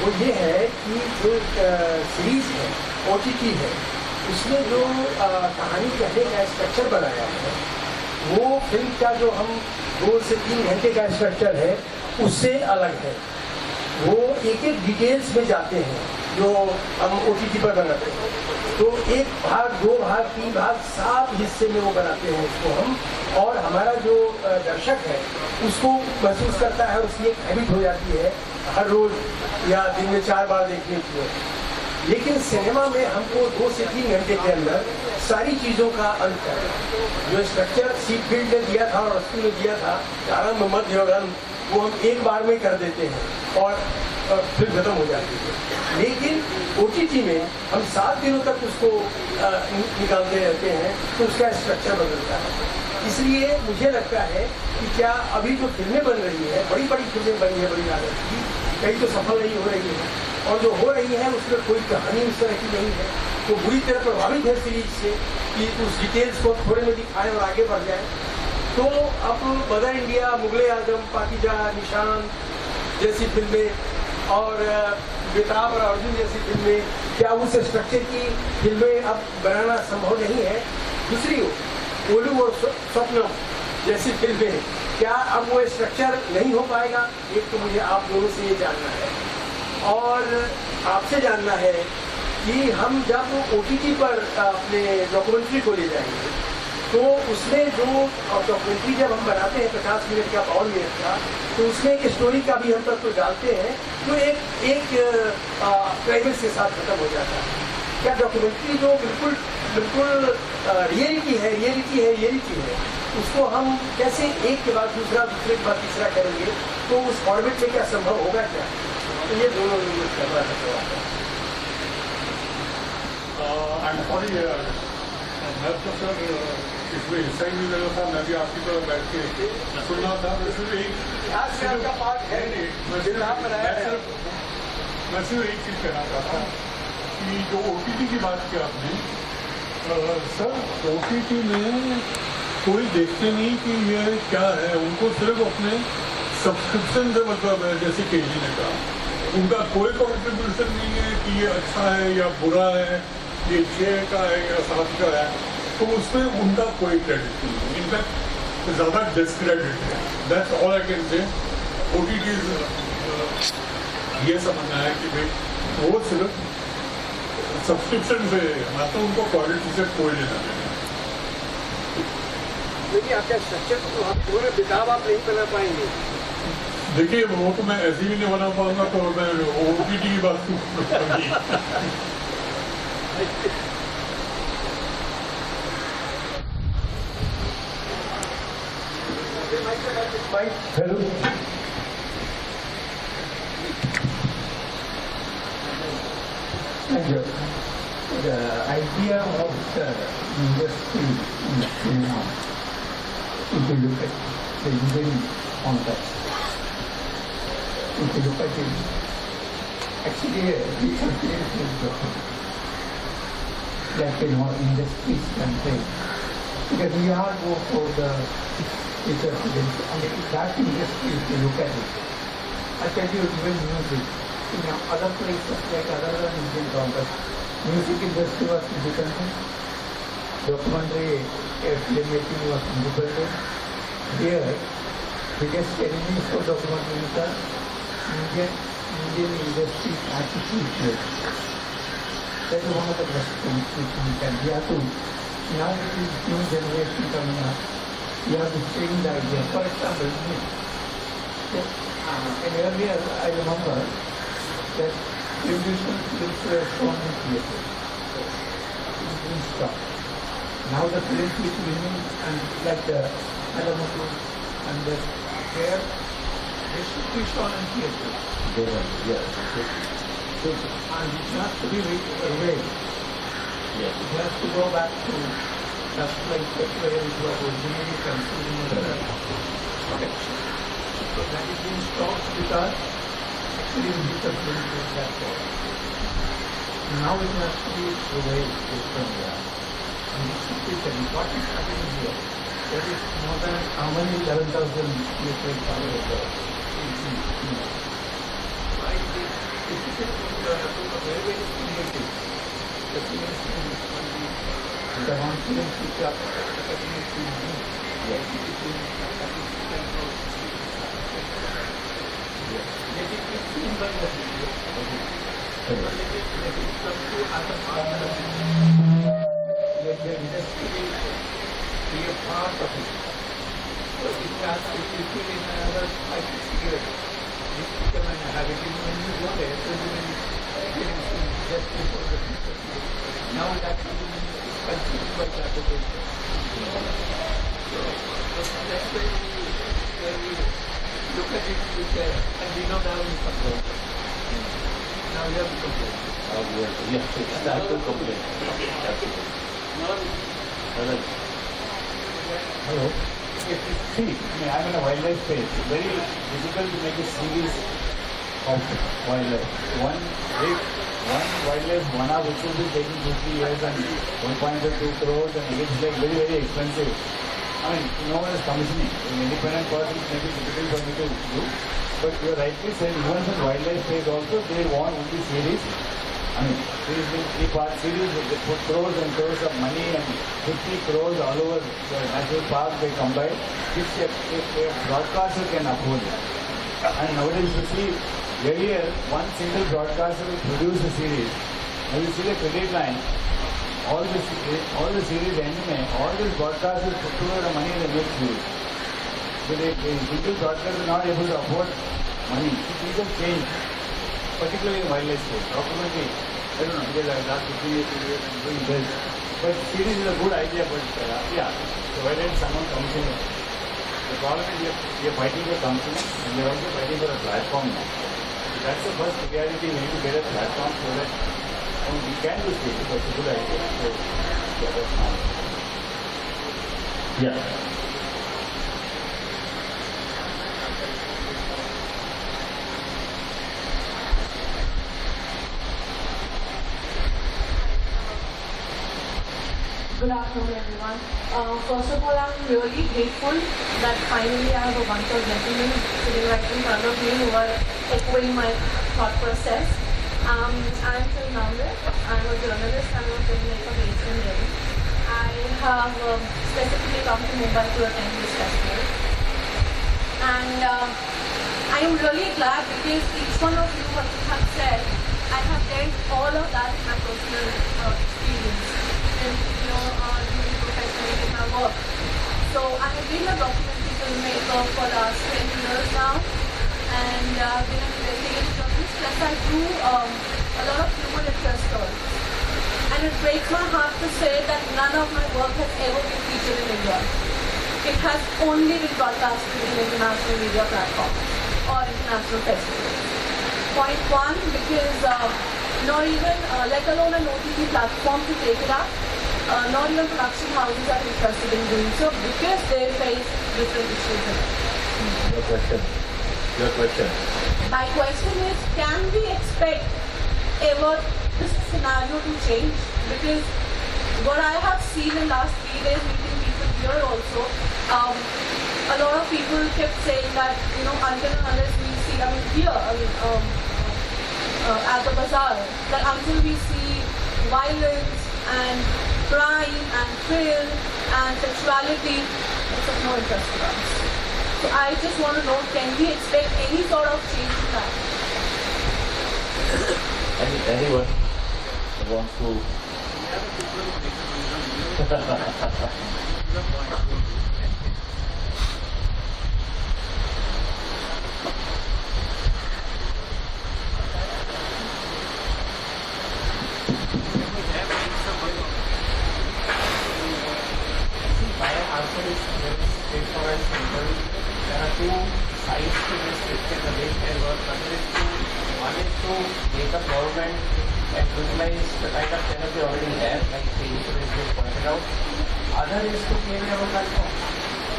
वो ये है कि जो सीरीज है OTT है उसमें जो कहानी कहने का स्ट्रक्चर बनाया है वो फिल्म का जो हम 2 से 3 घंटे का स्ट्रक्चर है उससे अलग है। वो एक एक डिटेल्स में जाते हैं जो हम OTT पर बनाते हैं। तो 1 भाग 2 भाग 3 भाग 7 हिस्से में वो बनाते हैं उसको हम और हमारा जो दर्शक है उसको महसूस करता है उसकी एक हैबिट हो जाती है हर रोज या दिन में 4 बार देखने की। लेकिन सिनेमा में हमको 2 से 3 घंटे के अंदर सारी चीज़ों का अंत है। जो स्ट्रक्चर सीट फील्ड ने दिया था और रस्ती ने दिया था आरंभ मध्य और अंत वो हम एक बार में कर देते हैं और फिर खत्म हो जाती है। लेकिन OTT में हम 7 दिनों तक उसको निकालते रहते हैं तो उसका स्ट्रक्चर बदलता है। इसलिए मुझे लगता है कि क्या अभी जो फिल्में बन रही है बड़ी बड़ी फिल्में बनी है बड़ी लागत की कई तो सफल नहीं हो रही है और जो हो रही है उसमें कोई कहानी उस तरह की नहीं है तो बुरी तरह प्रभावित है सीरीज से कि उस डिटेल्स को थोड़े में दिखाएं और आगे बढ़ जाए। तो अब मदर इंडिया, मुगले आजम, पाकीजा, निशान जैसी फिल्में और बेताब और अर्जुन जैसी फिल्में, क्या उस स्ट्रक्चर की फिल्में अब बनाना संभव नहीं है? दूसरी ओलू और स्वप्नम जैसी फिल्में, क्या अब वो स्ट्रक्चर नहीं हो पाएगा? एक तो मुझे आप दोनों से ये जानना है, और आपसे जानना है कि हम जब OTT पर अपने डॉक्यूमेंट्री को ले जाएंगे तो उसमें जो डॉक्यूमेंट्री जब हम बनाते हैं 50 मिनट का 52 मिनट का, तो उसमें एक स्टोरी का भी हम तक तो डालते हैं तो एक क्लाइमेक्स के साथ खत्म हो जाता है। क्या डॉक्यूमेंट्री जो बिल्कुल रियलिटी है उसको हम कैसे एक के बाद दूसरा, दूसरे के बाद तीसरा करेंगे? तो उस फॉर्मेट में क्या संभव होगा क्या? तो ये दोनों करना है। I'm sorry, मैं तो सर इसमें हिस्सा ही नहीं ले रहा था, मैं भी आपकी तरह बैठ के सुन रहा था। मैं सिर्फ एक चीज़ कहना चाहता हूँ कि जो OTT की बात की आपने, सर OTT में कोई देखते नहीं कि ये क्या है, उनको सिर्फ अपने सब्सक्रिप्शन से मतलब है। जैसे केजी ने कहा, उनका कोई कॉन्ट्रीब्यूशन नहीं है कि ये अच्छा है या बुरा है, ये 6 का है या 7 का है, तो उसमें उनका कोई क्रेडिट नहीं है। इनफैक्ट ज़्यादा डिस्क्रेडिट है। That's all I can say. OTTs ये समझना है कि भाई वो सिर्फ सब्सक्रिप्शन पे, मतलब उनको क्वालिटी से कोई लेना देना। देखिए आपका स्ट्रक्चर तो आप पूरे किताब आप नहीं बना पाएंगे। देखिए वो तो मैं ऐसे भी नहीं बना पाऊंगा, तो मैं OTT की बात करूँगी। Hello. And the idea of the industry in cinema, if you look at the Indian context, if you look at it, actually recent years is like industries campaign, because we all go for the feature films, and that industry, if you look at it, I tell you, even music, in other places like other than Indian context, music industry was independent, documentary filmmaking was independent. Here, biggest enemy for documentary is the Indian industry attitude. That is one of the best things which we can. We have to, now with this new generation coming up, we have to change the idea. For example, and earlier I remember that television films were shown in theaters. It didn't stop. Now the films which remain, and like the Alamoto and the there, they should be shown in theaters. And it has to be revealed. It has to go back to that place where it was originally considered protection. So that is being stopped because actually we have been doing that for. Now it has to be revealed from there. And it should be said, what is happening here? There is more than how many 11,000 theaters are there? If you take very creative, the confidence which are let it be seen by the people. Let it come to other partners. Let the industry be a part of it. So it has to be feel in another 5-6 years. This become an habit. When you go there, just before the people. Now that is considered by the application. So that's why we look at it with and we know now we complain. Now we have to complain. Start to complain. Hello. See, I'm in a wildlife space. Very difficult to make a series of wildlife. One wildlife one-hour which will be taking 2-3 years and 1.2 crores, and it's like very, very expensive. I mean, no one is commissioning. An independent person, it may be difficult for me to do. But you rightly said, even in wildlife space also, they want only series. I mean, these will three-part series, they put crores and crores of money and 50 crores all over the national park they combine, which a broadcaster can afford. And nowadays you see, earlier one single broadcaster will produce a series. Now you see the credit line, all the series anime, all these broadcasters put together the money and they make series. But the single broadcaster is not able to afford money. Things have changed, particularly in wildlife space. Documentary, I don't know, because last 15 years I'm doing this. But series is a good idea, but yeah, provided someone comes in. The problem is we are fighting for company and we are also fighting for a platform now. So that's the first priority. We need to get a platform so that we can do series. That's a good idea. So yeah, that's fine. Yeah. Good afternoon, everyone. First of all, I'm really grateful that finally I have a bunch of gentlemen sitting right in front of me who are echoing my thought process. I'm Phil Namre. I'm a journalist and a filmmaker based in Delhi. I have specifically come to Mumbai to attend this festival. And I am really glad because each one of you, what you have said, I have learned all of that in my personal experience. Doing professionally in my work. So I have been a documentary filmmaker for the last 20 years now, and I've been an investigative journalist, plus I do a lot of human interest stories. And it breaks my heart to say that none of my work has ever been featured in India. It has only been broadcasted in international media platforms or international festivals. Point one, because not even, let alone an OTT platform to take it up, not even production houses are interested in doing so because they face different issues in it. Your question. My question is, can we expect ever this scenario to change? Because what I have seen in last 3 days meeting people here also, a lot of people kept saying that, until and unless we see, at the bazaar, that until we see violence and crime and thrill and sexuality, it's of no interest to us. So I just want to know, can we expect any sort of change in that? Anyone who wants to? straightforward and simple. There are two sides to this picture, the way they work. One is to make a government and utilize the kind of channels they already have, like the insurance pointed out. Other is to create our platform.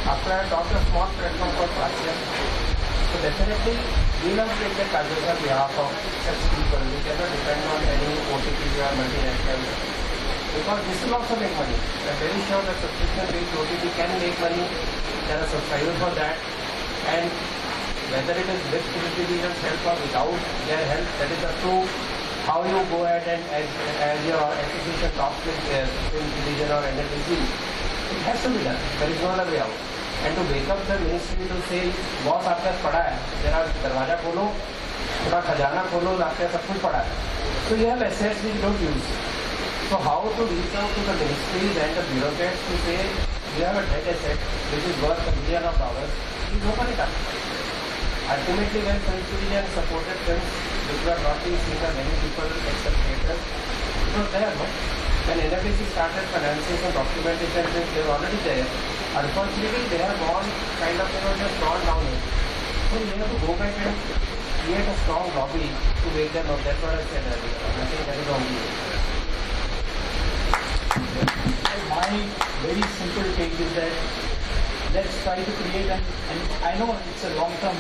After I talked a small platform called Platform. So definitely we will take the charges on behalf of such people. We cannot depend on any OTT or multinational. Because this will also make money. I'm very sure that subscription-based OTT can make money. There are subscribers for that. And whether it is with television's help or without their help, that is up to how you go ahead and as your association talks with television or NLTC. It has to be done. There is no other way out. And to wake up the ministry to say, boss, आपके पास पड़ा है, जरा दरवाजा खोलो, थोड़ा खजाना खोलो, आपके सब कुछ पड़ा है. So you have assets which you don't use. So how to reach out to the ministries and the bureaucrats to say, we have a debt asset which is worth $1 million, please open it up. Ultimately, when film division supported films which were not being seen by many people except creators, it was there, no? When NFDC started financing some documentary films, they were already there. Unfortunately, they have gone kind of, just gone down it. So we have to go back and create a strong lobby to make them up. That's what I said earlier. I think that is the only way. My very simple take is that let's try to create and I know it's a long-term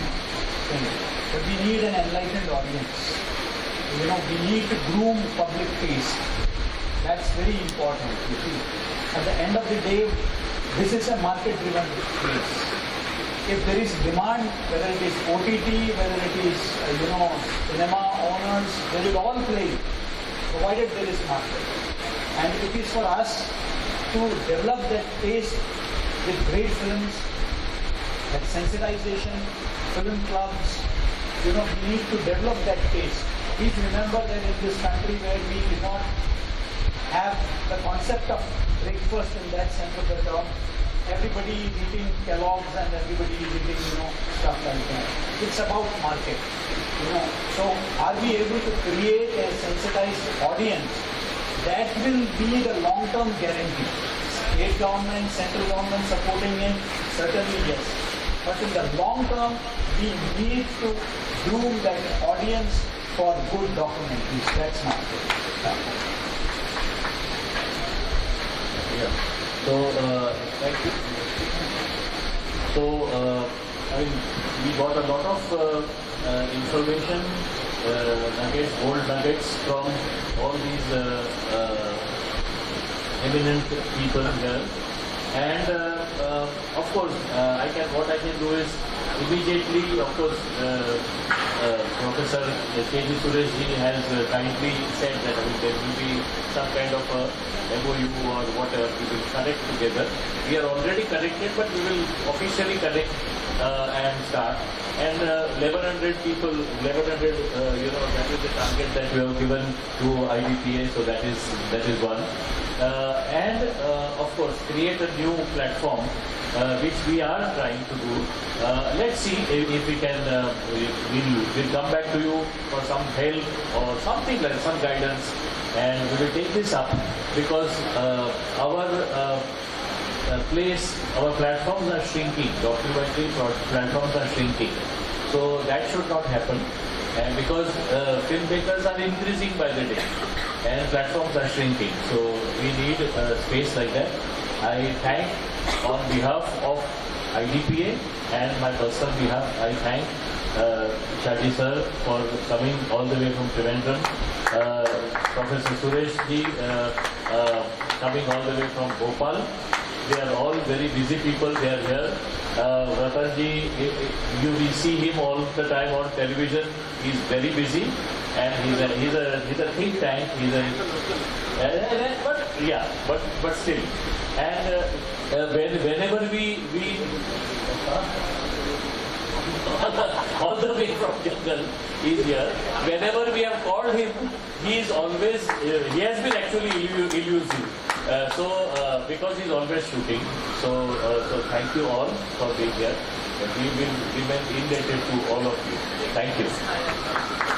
thing, but we need an enlightened audience. We need to groom public taste. That's very important, you see. At the end of the day, this is a market-driven place. if there is demand, whether it is OTT, whether it is, cinema owners, they will all play, provided there is market. And it is for us to develop that taste with great films, that sensitization, film clubs, we need to develop that taste. Please remember that in this country where we do not have the concept of breakfast in that sense of the term, everybody is eating Kellogg's and everybody is eating, stuff like that. It's about market, So are we able to create a sensitized audience? That will be the long-term guarantee. State government, central government supporting it, certainly yes. But in the long term, we need to groom that audience for good documentaries. That's my opinion. Yeah. So, thank you. So, we got a lot of information, nuggets, gold nuggets from all these eminent people here. And of course, what I can do is immediately, of course, Professor K.G. Sureshji has kindly said that there will be some kind of a MOU or whatever, we will connect together. We are already connected, but we will officially connect and start. And 1100 people, 1100, that is the target that we have given to IDPA, so that is one. And of course, create a new platform, which we are trying to do. Let's see if we can, we'll come back to you for some help or something like some guidance, and we will take this up because our platforms are shrinking, documentary platforms are shrinking. So that should not happen, and because filmmakers are increasing by the day and platforms are shrinking, so we need a space like that. I thank on behalf of IDPA and my personal behalf, I thank Shaji sir for coming all the way from Trivandrum, Professor Sureshji coming all the way from Bhopal. They are all very busy people, they are here. Ratanji, you will see him all the time on television. He is very busy, and he's a think tank. But still, and whenever we all the way from jungle is here. Whenever we have called him, he is always he has been actually elusive. Because he's always shooting, so thank you all for being here. We will remain indebted to all of you. Thank you.